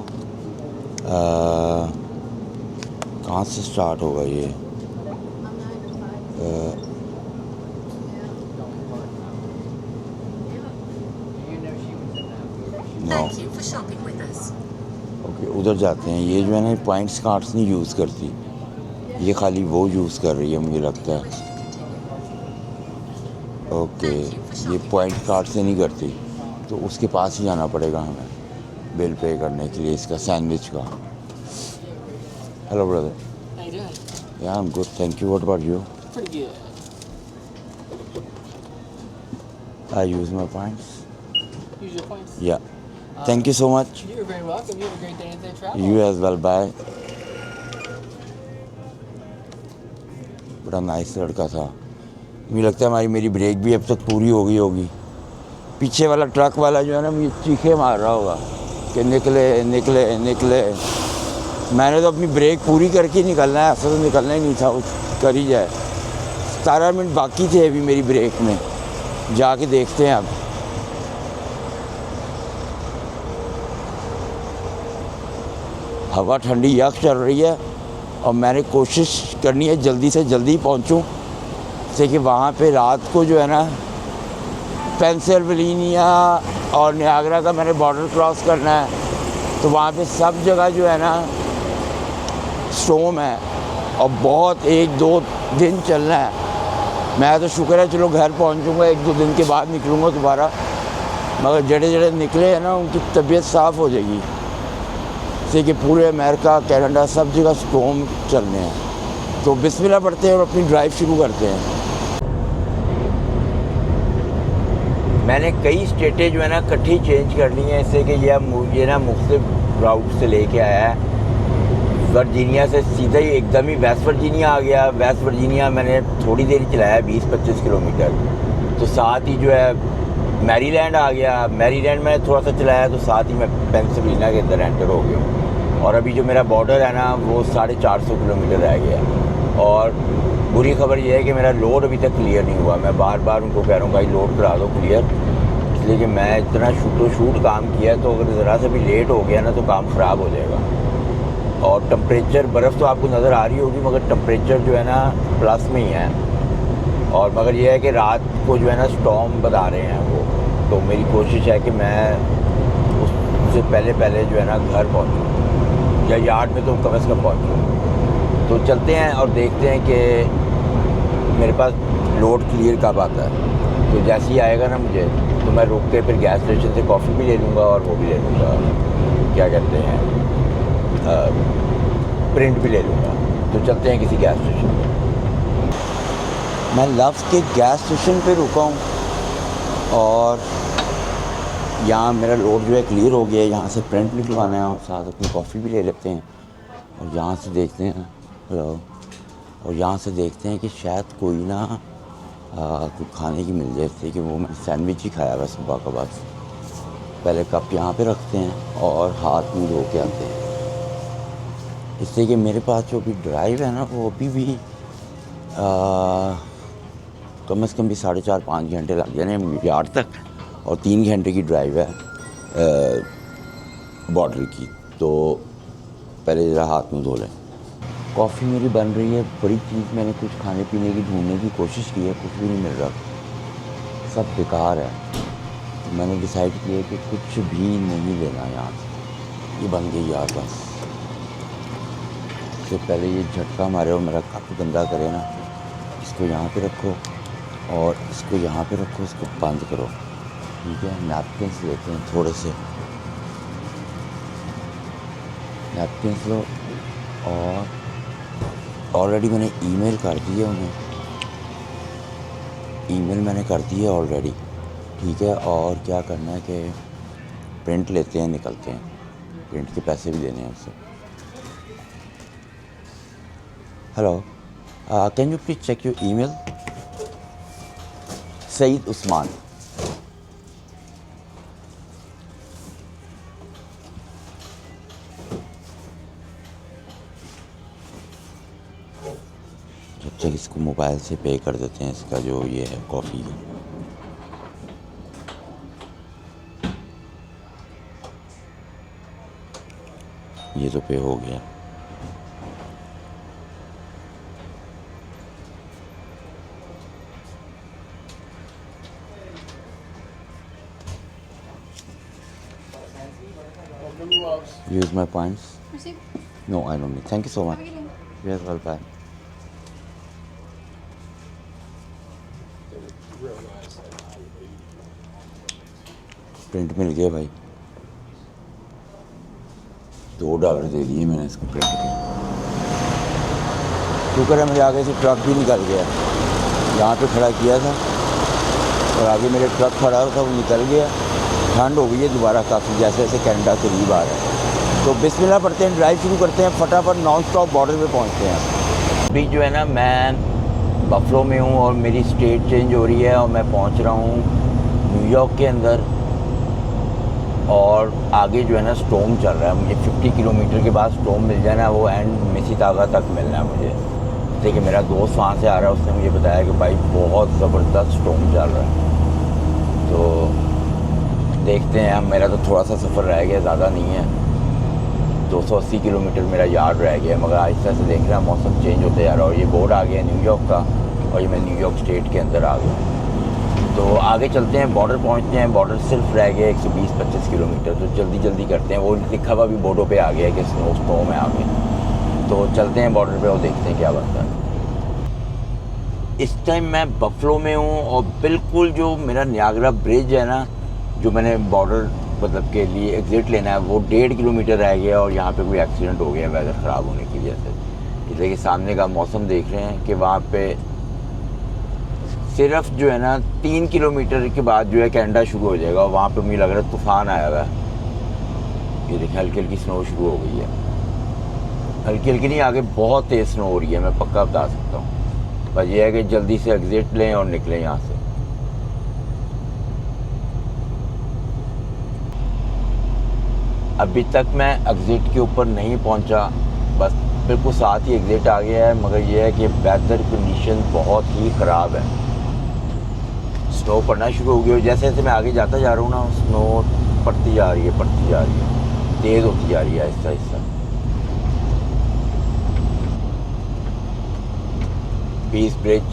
कहाँ से स्टार्ट होगा ये, ओके उधर जाते हैं। ये जो है ना पॉइंट्स कार्ड्स नहीं यूज़ करती, ये खाली वो यूज़ कर रही है मुझे लगता है। ओके ये पॉइंट कार्ड से नहीं करती, तो उसके पास ही जाना पड़ेगा हमें बिल पे करने के लिए इसका सैंडविच का। हेलो ब्रदर, या I am good thank you, what about you? Pretty good. I use my points, Use your points. या thank you so much. You're very welcome. You have a great day and safe travel. You as well, bye. बड़ा nice लड़का था, मुझे लगता है हमारी मेरी break भी अब तक पूरी हो गई होगी। पीछे वाला ट्रक वाला जो है ना मुझे चीखे मार रहा होगा कि निकले निकले निकले। मैंने तो अपनी ब्रेक पूरी करके ही निकलना है, ऐसा तो निकलना ही नहीं था, कर ही जाए। 17 मिनट बाकी थे अभी मेरी ब्रेक में, जाके देखते हैं अब। हवा ठंडी यख चल रही है और मैंने कोशिश करनी है जल्दी से जल्दी पहुंचूं, जैसे कि वहाँ पे रात को जो है ना पेंसिल्वेनिया और नियाग्रा का मैंने बॉर्डर क्रॉस करना है, तो वहाँ पे सब जगह जो है ना स्टॉर्म है और बहुत 1-2 दिन चलना है। मैं तो शुक्र है चलो घर पहुँचूँगा, 1-2 दिन के बाद निकलूँगा दोबारा, मगर जड़े जड़े निकले हैं ना उनकी तबीयत साफ़ हो जाएगी। जैसे कि पूरे अमेरिका कनाडा सब जगह स्टॉर्म चलने हैं। तो बिस्मिल्लाह पढ़ते हैं और अपनी ड्राइव शुरू करते हैं। मैंने कई स्टेटें जो है ना इकट्ठी चेंज कर ली हैं, इससे कि ये ना मुख्तलिफ राउट से लेके आया है। वर्जीनिया से सीधा ही एकदम ही वेस्ट वर्जीनिया आ गया। वेस्ट वर्जीनिया मैंने थोड़ी देर चलाया 20-25 किलोमीटर, तो साथ ही जो है मैरीलैंड आ गया। मैरीलैंड में थोड़ा सा चलाया तो साथ ही मैं पेंसिल्वेनिया के अंदर एंटर हो गया हूँ। और अभी जो मेरा बॉर्डर है ना वो 450 किलोमीटर रह गया। और बुरी खबर ये है कि मेरा लोड अभी तक क्लियर नहीं हुआ। मैं बार बार उनको कह रहा हूँ भाई लोड करा दो क्लियर, इसलिए कि मैं इतना शूट काम किया, तो अगर ज़रा से भी लेट हो गया ना तो काम ख़राब हो जाएगा। और टम्परेचर, बर्फ़ तो आपको नज़र आ रही होगी, मगर टम्परेचर जो है ना प्लस में ही है। और मगर ये है कि रात को जो है ना स्टॉर्म बता रहे हैं वो, तो मेरी कोशिश है कि मैं उससे पहले जो है ना घर पहुंचूं, या यार्ड में तो कम से कम पहुंचूं। तो चलते हैं और देखते हैं कि मेरे पास लोड क्लियर कब आता है। तो जैसे ही आएगा ना मुझे, तो मैं रुक के फिर गैस स्टेशन से कॉफ़ी भी ले लूँगा और वो भी ले लूँगा, क्या कहते हैं, प्रिंट भी ले लूँगा। तो चलते हैं किसी गैस स्टेशन पर। मैं लव्स के गैस स्टेशन पे रुका हूँ और यहाँ मेरा लोड जो है क्लियर हो गया है। यहाँ से प्रिंट निकलवाना है और साथ अपनी कॉफ़ी भी ले लेते हैं। और यहाँ से देखते हैं, हेलो, और यहाँ से देखते हैं कि शायद कोई ना कुछ खाने की मिल जाए, जैसे कि वो मैं सैंडविच ही खाया हुआ सुबह का। बस पहले कप यहाँ पे रखते हैं और हाथ मुँह धो के आते हैं, इससे कि मेरे पास जो भी ड्राइव है ना वो अभी भी कम से कम भी 4.5-5 घंटे लग जाने यार्ड तक, और 3 घंटे की ड्राइव है बॉर्डर की। तो पहले ज़रा हाथ मुँह धो लें। कॉफ़ी मेरी बन रही है। बड़ी चीज़ मैंने कुछ खाने पीने की ढूंढने की कोशिश की है, कुछ भी नहीं मिल रहा, सब बेकार है। तो मैंने डिसाइड किया कि कुछ भी नहीं लेना यहाँ से। ये बन गई यार बस। इससे पहले ये झटका मारे और मेरा कप गंदा करे ना, इसको यहाँ पे रखो और इसको यहाँ पे रखो, इसको बंद करो, ठीक है। नैपकिन्स लेते हैं थोड़े से, नैपकिन्स लो। और ऑलरेडी मैंने ईमेल कर दी है उन्हें, ईमेल मैंने कर दी है ऑलरेडी, ठीक है। और क्या करना है कि प्रिंट लेते हैं, निकलते हैं। प्रिंट के पैसे भी देने हैं उससे। Hello, can you please check your email? Saeed Usman. जब तक इसको मोबाइल से पे कर देते हैं, इसका जो ये है कॉफ़ी का। ये तो पे हो गया। Use my points? Receipt? No, I don't need. Thank you so much. Have a good day. Yes, well, bye. Print मिल गया भाई, $2 दे दिए मैंने इसको प्रिंट के। शुक्र है मुझे आगे से ट्रक भी निकल गया। यहाँ पे खड़ा किया था और आगे मेरे ट्रक खड़ा था, वो निकल गया। ठंड हो गई है दोबारा काफ़ी, जैसे जैसे कनाडा करीब आ रहा है। तो बिस्मिल्लाह पढ़ते हैं, ड्राइव शुरू करते हैं, फटाफट नॉन स्टॉप बॉर्डर पे पहुंचते हैं। अभी जो है ना, मैं बफलो में हूँ और मेरी स्टेट चेंज हो रही है और मैं पहुंच रहा हूँ न्यूयॉर्क के अंदर। और आगे जो है ना स्टॉर्म चल रहा है। मुझे 50 किलोमीटर के बाद स्टॉर्म मिल जाना, वो एंड मिसिसागा तक मिलना है मुझे। जैसे कि मेरा दोस्त वहाँ से आ रहा है, उसने मुझे बताया कि भाई बहुत ज़बरदस्त स्टॉर्म चल रहा है। तो देखते हैं। मेरा तो थोड़ा सा सफ़र रह गया, ज़्यादा नहीं है, 280 किलोमीटर मेरा यार्ड रह गया, मगर आहिस्ता से देख रहा मौसम चेंज होते जा रहा है। और ये बोर्ड आ गया न्यूयॉर्क का, और ये मैं न्यूयॉर्क स्टेट के अंदर आ गया। तो आगे चलते हैं, बॉर्डर पहुंचते हैं। बॉर्डर सिर्फ रह गया 120-25 किलोमीटर, तो जल्दी जल्दी करते हैं। वो लिखा हुआ भी बोर्डों पे आ गया है कि स्नो स्टॉर्म है आगे। तो चलते हैं बॉर्डर पे और देखते हैं क्या बनता है। इस टाइम मैं बफलो में हूँ और बिल्कुल जो मेरा नियाग्रा ब्रिज है ना, जो मैंने बॉर्डर मतलब के लिए एग्ज़िट लेना है, वो 1.5 किलोमीटर रह गया और यहाँ पे कोई एक्सीडेंट हो गया वेदर ख़राब होने की वजह से। इसलिए कि सामने का मौसम देख रहे हैं कि वहाँ पे सिर्फ जो है ना 3 किलोमीटर के बाद जो है कनाडा शुरू हो जाएगा। और वहाँ पे मुझे लग रहा है तूफ़ान आया हुआ है। ये देखिए हल्की हल्की स्नो शुरू हो गई है, हल्की हल्की नहीं, आगे बहुत तेज़ स्नो हो रही है, मैं पक्का बता सकता हूँ। बस ये है कि जल्दी से एग्ज़िट लें और निकलें यहाँ से। अभी तक मैं एग्ज़िट के ऊपर नहीं पहुँचा, बस बिल्कुल साथ ही एग्ज़िट आ गया है। मगर ये है कि वेदर कंडीशन बहुत ही ख़राब है। स्नो पड़ना शुरू हो गई, जैसे जैसे मैं आगे जाता जा रहा हूँ ना, स्नो पड़ती जा रही है, तेज़ होती जा रही है Aahista Aahista. Piece bridge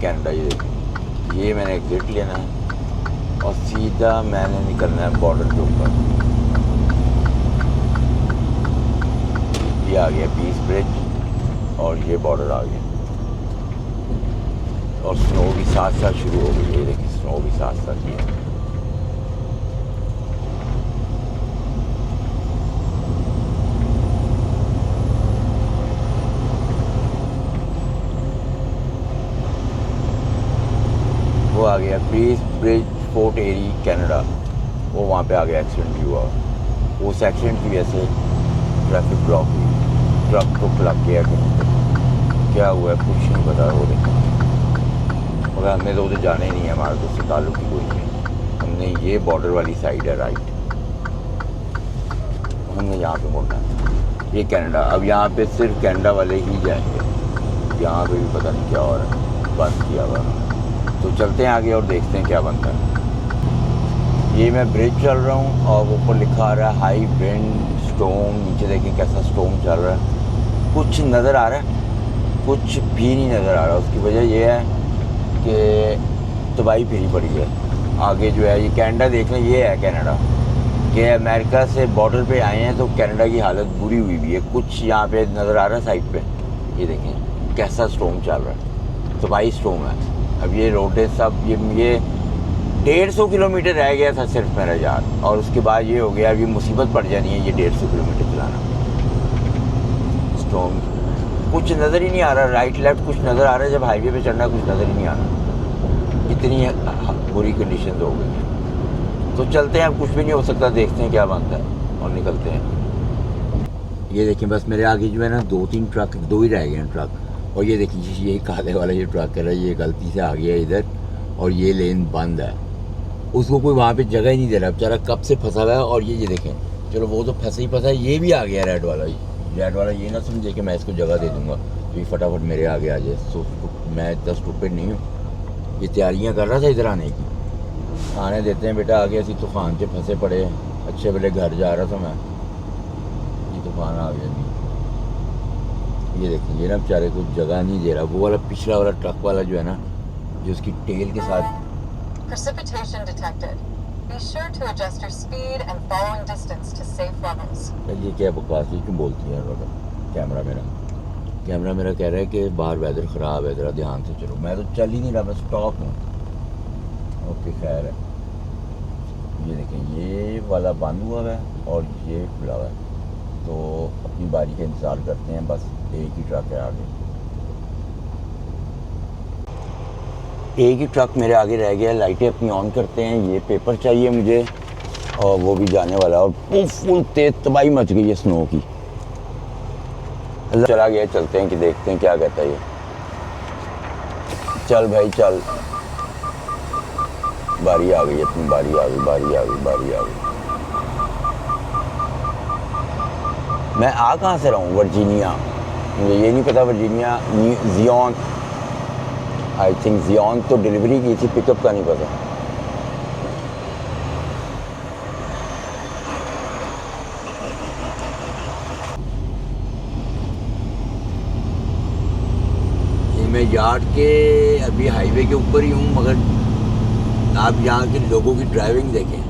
Canada, ये देखिए, ये मैंने एग्ज़िट लेना है। और सीधा मैंने निकलना है बॉर्डर के ऊपर। ये आ गया पीस ब्रिज और ये बॉर्डर आ गया और स्नो भी साथ साथ शुरू हो गई। ये देखिए स्नो भी साथ साथ ही है। वो आ गया पीस ब्रिज फोर्ट एरी कनाडा। वो वहाँ पे आ गया एक्सीडेंट हुआ। उस एक्सीडेंट की वजह से ट्रैफिक ब्लॉक हुई, ट्रक को लग गया कहीं पे। क्या हुआ है कुछ नहीं पता। वो देखो मगर हमने तो उधर जाना ही नहीं है, हमारा तो उससे ताल्लुक ही कोई नहीं। हमने ये बॉर्डर वाली साइड है राइट, हमने यहाँ पे मुड़ना है। ये कनाडा, अब यहाँ पे सिर्फ कनाडा वाले ही जाएंगे। यहाँ पे भी पता नहीं क्या हो रहा है, बंद किया हुआ। तो चलते हैं आगे और देखते हैं क्या बनता है। ये मैं ब्रिज चल रहा हूँ और ऊपर लिखा आ रहा है हाई विंड स्टॉर्म। नीचे देखें कैसा स्टॉर्म चल रहा है। कुछ नज़र आ रहा है, कुछ भी नहीं नज़र आ रहा। उसकी वजह ये है कि तबाही फिरी पड़ी है। आगे जो है ये कनाडा देख लें, ये है कनाडा कि अमेरिका से बॉर्डर पे आए हैं तो कनाडा की हालत बुरी हुई भी है। कुछ यहाँ पे नज़र आ रहा है साइड पे, ये देखें कैसा स्टॉर्म चल रहा है, तबाही स्टॉर्म है। अब ये रोडें सब ये 150 किलोमीटर रह गया था सिर्फ मेरा यार, और उसके बाद ये हो गया। अभी मुसीबत पड़ जानी है ये 150 किलोमीटर चलाना। स्टॉर्म कुछ नज़र ही नहीं आ रहा, राइट लेफ्ट कुछ नज़र आ रहा है। जब हाईवे पे चढ़ना कुछ नज़र ही नहीं आ रहा। इतनी बुरी कंडीशन हो गई है। तो चलते हैं, अब कुछ भी नहीं हो सकता, देखते हैं क्या बनता है और निकलते हैं। ये देखिए बस मेरे आगे जो है ना 2-3 ट्रक, 2 ही रह गए हैं ट्रक। और ये देखिए ये काले वाला ये ट्रक है, ये गलती से आ गया इधर और ये लेन बंद है। उसको कोई वहाँ पे जगह ही नहीं दे रहा, बेचारा कब से फंसा हुआ है। और ये देखें, चलो वो तो फंसा ही फंसा है, ये भी आ गया रेड वाला। रेड वाला ये ना समझे कि मैं इसको जगह दे दूँगा तो ये फटाफट मेरे आगे आ जाए। सो मैं इतना स्टूपिड नहीं हूँ। ये तैयारियाँ कर रहा था इधर आने की। आने देते हैं बेटा, आगे ऐसी तूफान से फंसे पड़े, अच्छे वाले घर जा रहा था मैं, ये तूफान आ गया। ये देखिए ये ना बेचारे को जगह नहीं दे रहा। वो वाला पिछला वाला ट्रक वाला जो है ना, जो उसकी टेल के साथ। Precipitation detected. Be sure to adjust your speed and following distance to safe levels. ये क्या बकवास है, क्यों बोलती है कैमरा मेरा कह रहा है कि बाहर वेदर ख़राब है, ज़रा ध्यान से चलो। मैं तो चल ही नहीं रहा, मैं स्टॉप हूँ। ओके खैर है। ये देखें ये वाला बंद हुआ है और ये खुला हुआ है, तो अपनी बारी का इंतज़ार करते हैं। बस एक ही ट्रक है आगे, एक ही ट्रक मेरे आगे रह गया। लाइटें अपनी ऑन करते हैं। ये पेपर चाहिए मुझे और वो भी जाने वाला है। और फुल तेज तबाही मच गई है स्नो की। चला गया, चलते हैं कि देखते हैं क्या कहता है ये। चल भाई चल, बारी आ गई अपनी, बारी आ गई। मैं आ कहाँ से रहा हूँ? वर्जीनिया। मुझे ये नहीं पता Virginia, Zion, I think Zion तो डिलीवरी की थी, पिकअप का नहीं पता। ये मैं यार्ड के अभी हाईवे के ऊपर ही हूँ, मगर आप यहाँ के लोगों की ड्राइविंग देखें,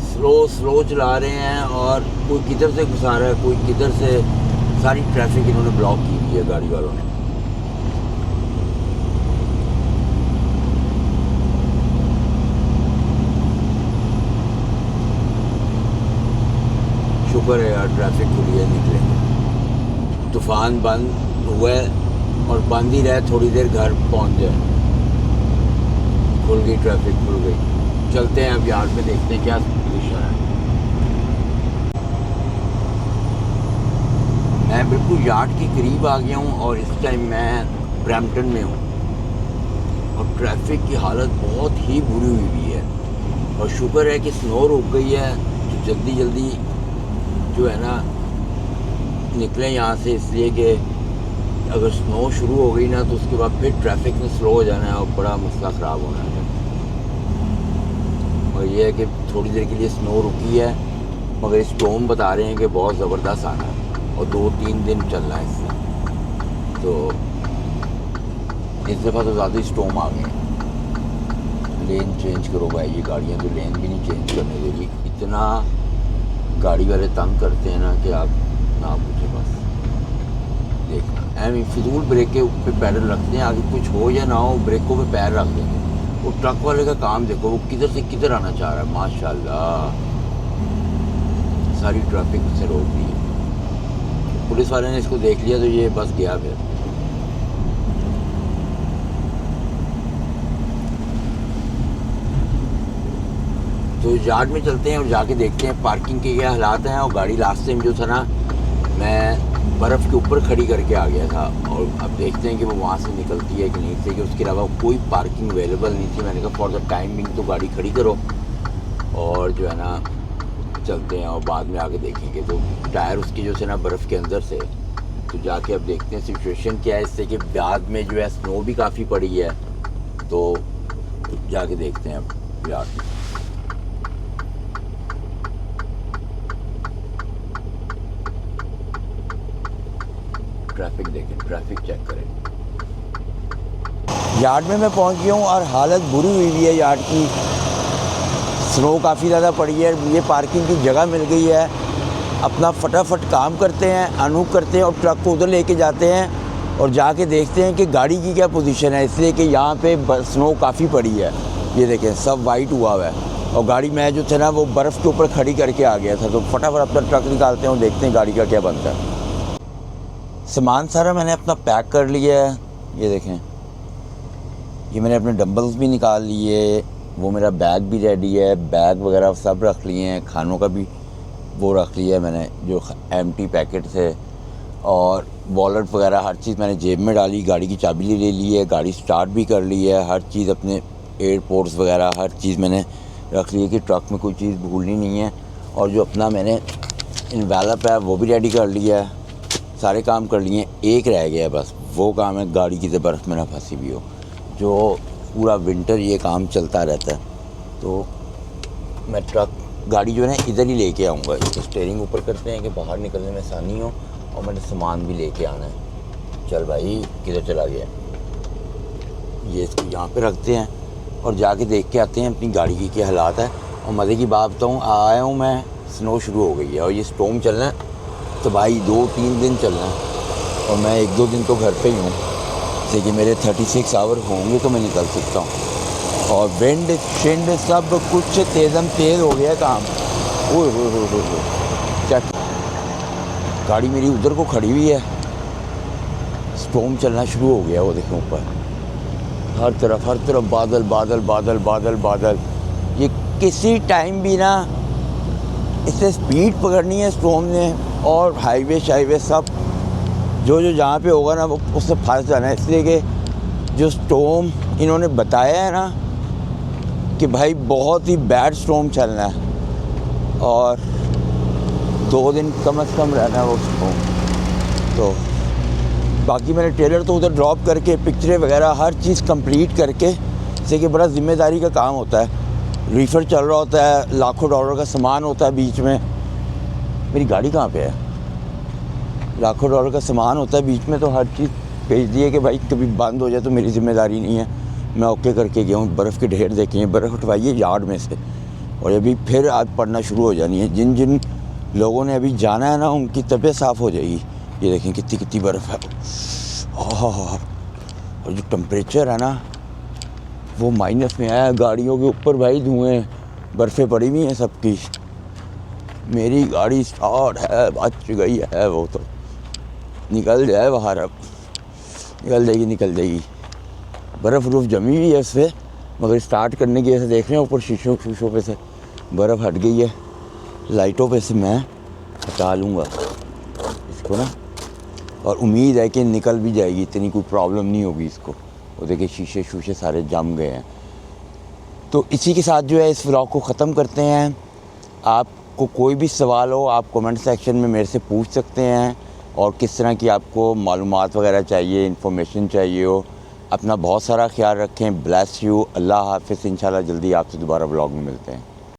स्लो चला रहे हैं और कोई किधर से घुसा रहा है, कोई किधर से। सारी ट्रैफिक इन्होंने ब्लॉक की हुई है गाड़ी वालों ने। शुक्र है यार ट्रैफिक खुली है, निकलेंगे। तूफान बंद हुआ है और बंद ही रहे, थोड़ी देर घर पहुंच जाए। खुल गई ट्रैफिक, खुल गई। चलते हैं अब यार्ड में, देखते हैं क्या सिचुएशन है। मैं बिल्कुल यार्ड के करीब आ गया हूँ और इस टाइम मैं ब्रैम्पटन में हूँ और ट्रैफिक की हालत बहुत ही बुरी हुई है। और शुक्र है कि स्नो रुक गई है, तो जल्दी जो है ना निकलें यहाँ से, इसलिए कि अगर स्नो शुरू हो गई ना तो उसके बाद फिर ट्रैफिक में स्लो हो जाना है और बड़ा मसला ख़राब होना है। और ये है कि थोड़ी देर के लिए स्नो रुकी है, मगर स्टॉर्म बता रहे हैं कि बहुत ज़बरदस्त आना है और 2-3 दिन चलना है इससे। तो इस दफ़ा तो ज़्यादा स्टॉर्म आ गए हैं। लेन चेंज करो भाई, ये गाड़ियाँ तो लेन भी नहीं चेंज करने दे रही। इतना गाड़ी वाले तंग करते हैं ना कि आप ना पूछे। बस देखना एम फिजूल ब्रेक के ऊपर पैडल रखते हैं, आगे कुछ हो या ना हो ब्रेकों पे पैर रख देंगे। वो ट्रक वाले का काम देखो, वो किधर से किधर आना चाह रहा है। माशाल्लाह सारी ट्रैफिक से रोक दी है। पुलिस वाले ने इसको देख लिया तो ये बस गया फिर। तो यार्ड में चलते हैं और जाके देखते हैं पार्किंग के क्या हालात हैं। और गाड़ी लास्ट टाइम जो था ना, मैं बर्फ़ के ऊपर खड़ी करके आ गया था, और अब देखते हैं कि वो वहाँ से निकलती है कि नहीं। से कि उसके अलावा कोई पार्किंग अवेलेबल नहीं थी। मैंने कहा फॉर द टाइमिंग तो गाड़ी खड़ी करो और जो है ना चलते हैं, और बाद में आके देखेंगे। तो टायर उसके जो है ना बर्फ़ के अंदर से, तो जाके अब देखते हैं सिचुएशन क्या है। इससे कि बाद में जो है स्नो भी काफ़ी पड़ी है, तो जाके देखते हैं अब यार। ट्रैफिक देखें, ट्रैफिक चेक करें। यार्ड में मैं पहुंच गया हूं और हालत बुरी हुई है यार्ड की। स्नो काफ़ी ज़्यादा पड़ी है, ये पार्किंग की जगह मिल गई है। अपना फटाफट काम करते हैं, अनूप करते हैं और ट्रक को उधर लेके जाते हैं और जाके देखते हैं कि गाड़ी की क्या पोजीशन है। इसलिए कि यहाँ पे स्नो काफ़ी पड़ी है, ये देखें सब वाइट हुआ है। और गाड़ी मैं जो थे ना वो बर्फ़ के ऊपर खड़ी करके आ गया था। तो फटाफट अपना ट्रक निकालते हैं और देखते हैं गाड़ी का क्या बनता है। सामान सारा मैंने अपना पैक कर लिया है, ये देखें। ये मैंने अपने डंबल्स भी निकाल लिए, वो मेरा बैग भी रेडी है, बैग वगैरह सब रख लिए हैं। खानों का भी वो रख लिया है मैंने, जो एम्प्टी पैकेट थे। और वॉलेट वगैरह हर चीज़ मैंने जेब में डाली। गाड़ी की चाबी ले ली है, गाड़ी स्टार्ट भी कर ली है। हर चीज़ अपने एयरपोर्ट्स वगैरह हर चीज़ मैंने रख ली है कि ट्रक में कोई चीज़ भूलनी नहीं है। और जो अपना मैंने इन्वेलप है वो भी रेडी कर लिया है। सारे काम कर लिए, एक रह गया है बस, वो काम है गाड़ी की बर्फ़ में ना फंसी भी हो। जो पूरा विंटर ये काम चलता रहता है। तो मैं ट्रक गाड़ी जो है ना इधर ही लेके आऊँगा। इसको स्टीयरिंग ऊपर करते हैं कि बाहर निकलने में आसानी हो, और मैंने सामान भी लेके आना है। चल भाई किधर चला गया, ये इसको यहाँ पे रखते हैं और जाके देख के आते हैं अपनी गाड़ी की क्या हालात है। और मज़े की बात बताऊँ, आया हूँ मैं, स्नो शुरू हो गई है और ये स्टॉर्म चलना है तो भाई 2-3 दिन चलना है। और मैं 1-2 दिन तो घर पे ही हूँ, जैसे कि मेरे 36 आवर होंगे तो मैं निकल सकता हूँ। और विंड शिंड सब कुछ तेज़म तेज़ हो गया काम। ओह हो चेक, गाड़ी मेरी उधर को खड़ी हुई है, स्टॉर्म चलना शुरू हो गया। वो देखें ऊपर हर तरफ बादल बादल बादल बादल बादल। ये किसी टाइम भी ना इससे स्पीड पकड़नी है स्टॉर्म ने, और हाईवे शाईवे सब जो जहाँ पे होगा ना वो उससे फंस जाना है। इसलिए कि जो स्टॉर्म इन्होंने बताया है ना कि भाई बहुत ही बैड स्टॉर्म चलना है और 2 दिन कम से कम रहना है वो स्टॉर्म। तो बाकी मैंने ट्रेलर तो उधर ड्रॉप करके पिक्चरें वगैरह हर चीज़ कंप्लीट करके, जैसे कि बड़ा ज़िम्मेदारी का काम होता है। रीफर चल रहा होता है, लाखों डॉलर का सामान होता है बीच में। मेरी गाड़ी कहाँ पे है? लाखों डॉलर का सामान होता है बीच में, तो हर चीज़ भेज दी है कि भाई कभी बंद हो जाए तो मेरी ज़िम्मेदारी नहीं है। मैं ओके करके गया हूँ। बर्फ़ के ढेर देखे हैं, बर्फ़ उठवाइए यार्ड में से, और अभी फिर आज पड़ना शुरू हो जानी है। जिन जिन लोगों ने अभी जाना है ना उनकी तबीयत साफ़ हो जाएगी। ये देखें कितनी बर्फ़ है। और जो टेम्परेचर है ना वो माइनस में आया। गाड़ियों के ऊपर भाई धुएँ, बर्फ़ें पड़ी हुई हैं सबकी। मेरी गाड़ी स्टार्ट है, बच गई है, वो तो निकल जाए बाहर। अब निकल जाएगी। बर्फ़ रूफ जमी हुई है उस पर, मगर स्टार्ट करने की ऐसे देख रहे हैं ऊपर शीशों पे से बर्फ़ हट गई है। लाइटों पे से मैं हटा लूँगा इसको ना, और उम्मीद है कि निकल भी जाएगी, इतनी कोई प्रॉब्लम नहीं होगी इसको। वो देखिए शीशे सारे जम गए हैं। तो इसी के साथ जो है इस व्लॉग को ख़त्म करते हैं। आपको कोई भी सवाल हो आप कमेंट सेक्शन में मेरे से पूछ सकते हैं, और किस तरह की आपको मालूमात वगैरह चाहिए, इन्फॉर्मेशन चाहिए हो। अपना बहुत सारा ख्याल रखें। Bless you. अल्लाह हाफ़िज़। इंशाल्लाह जल्दी आपसे दोबारा व्लॉग में मिलते हैं।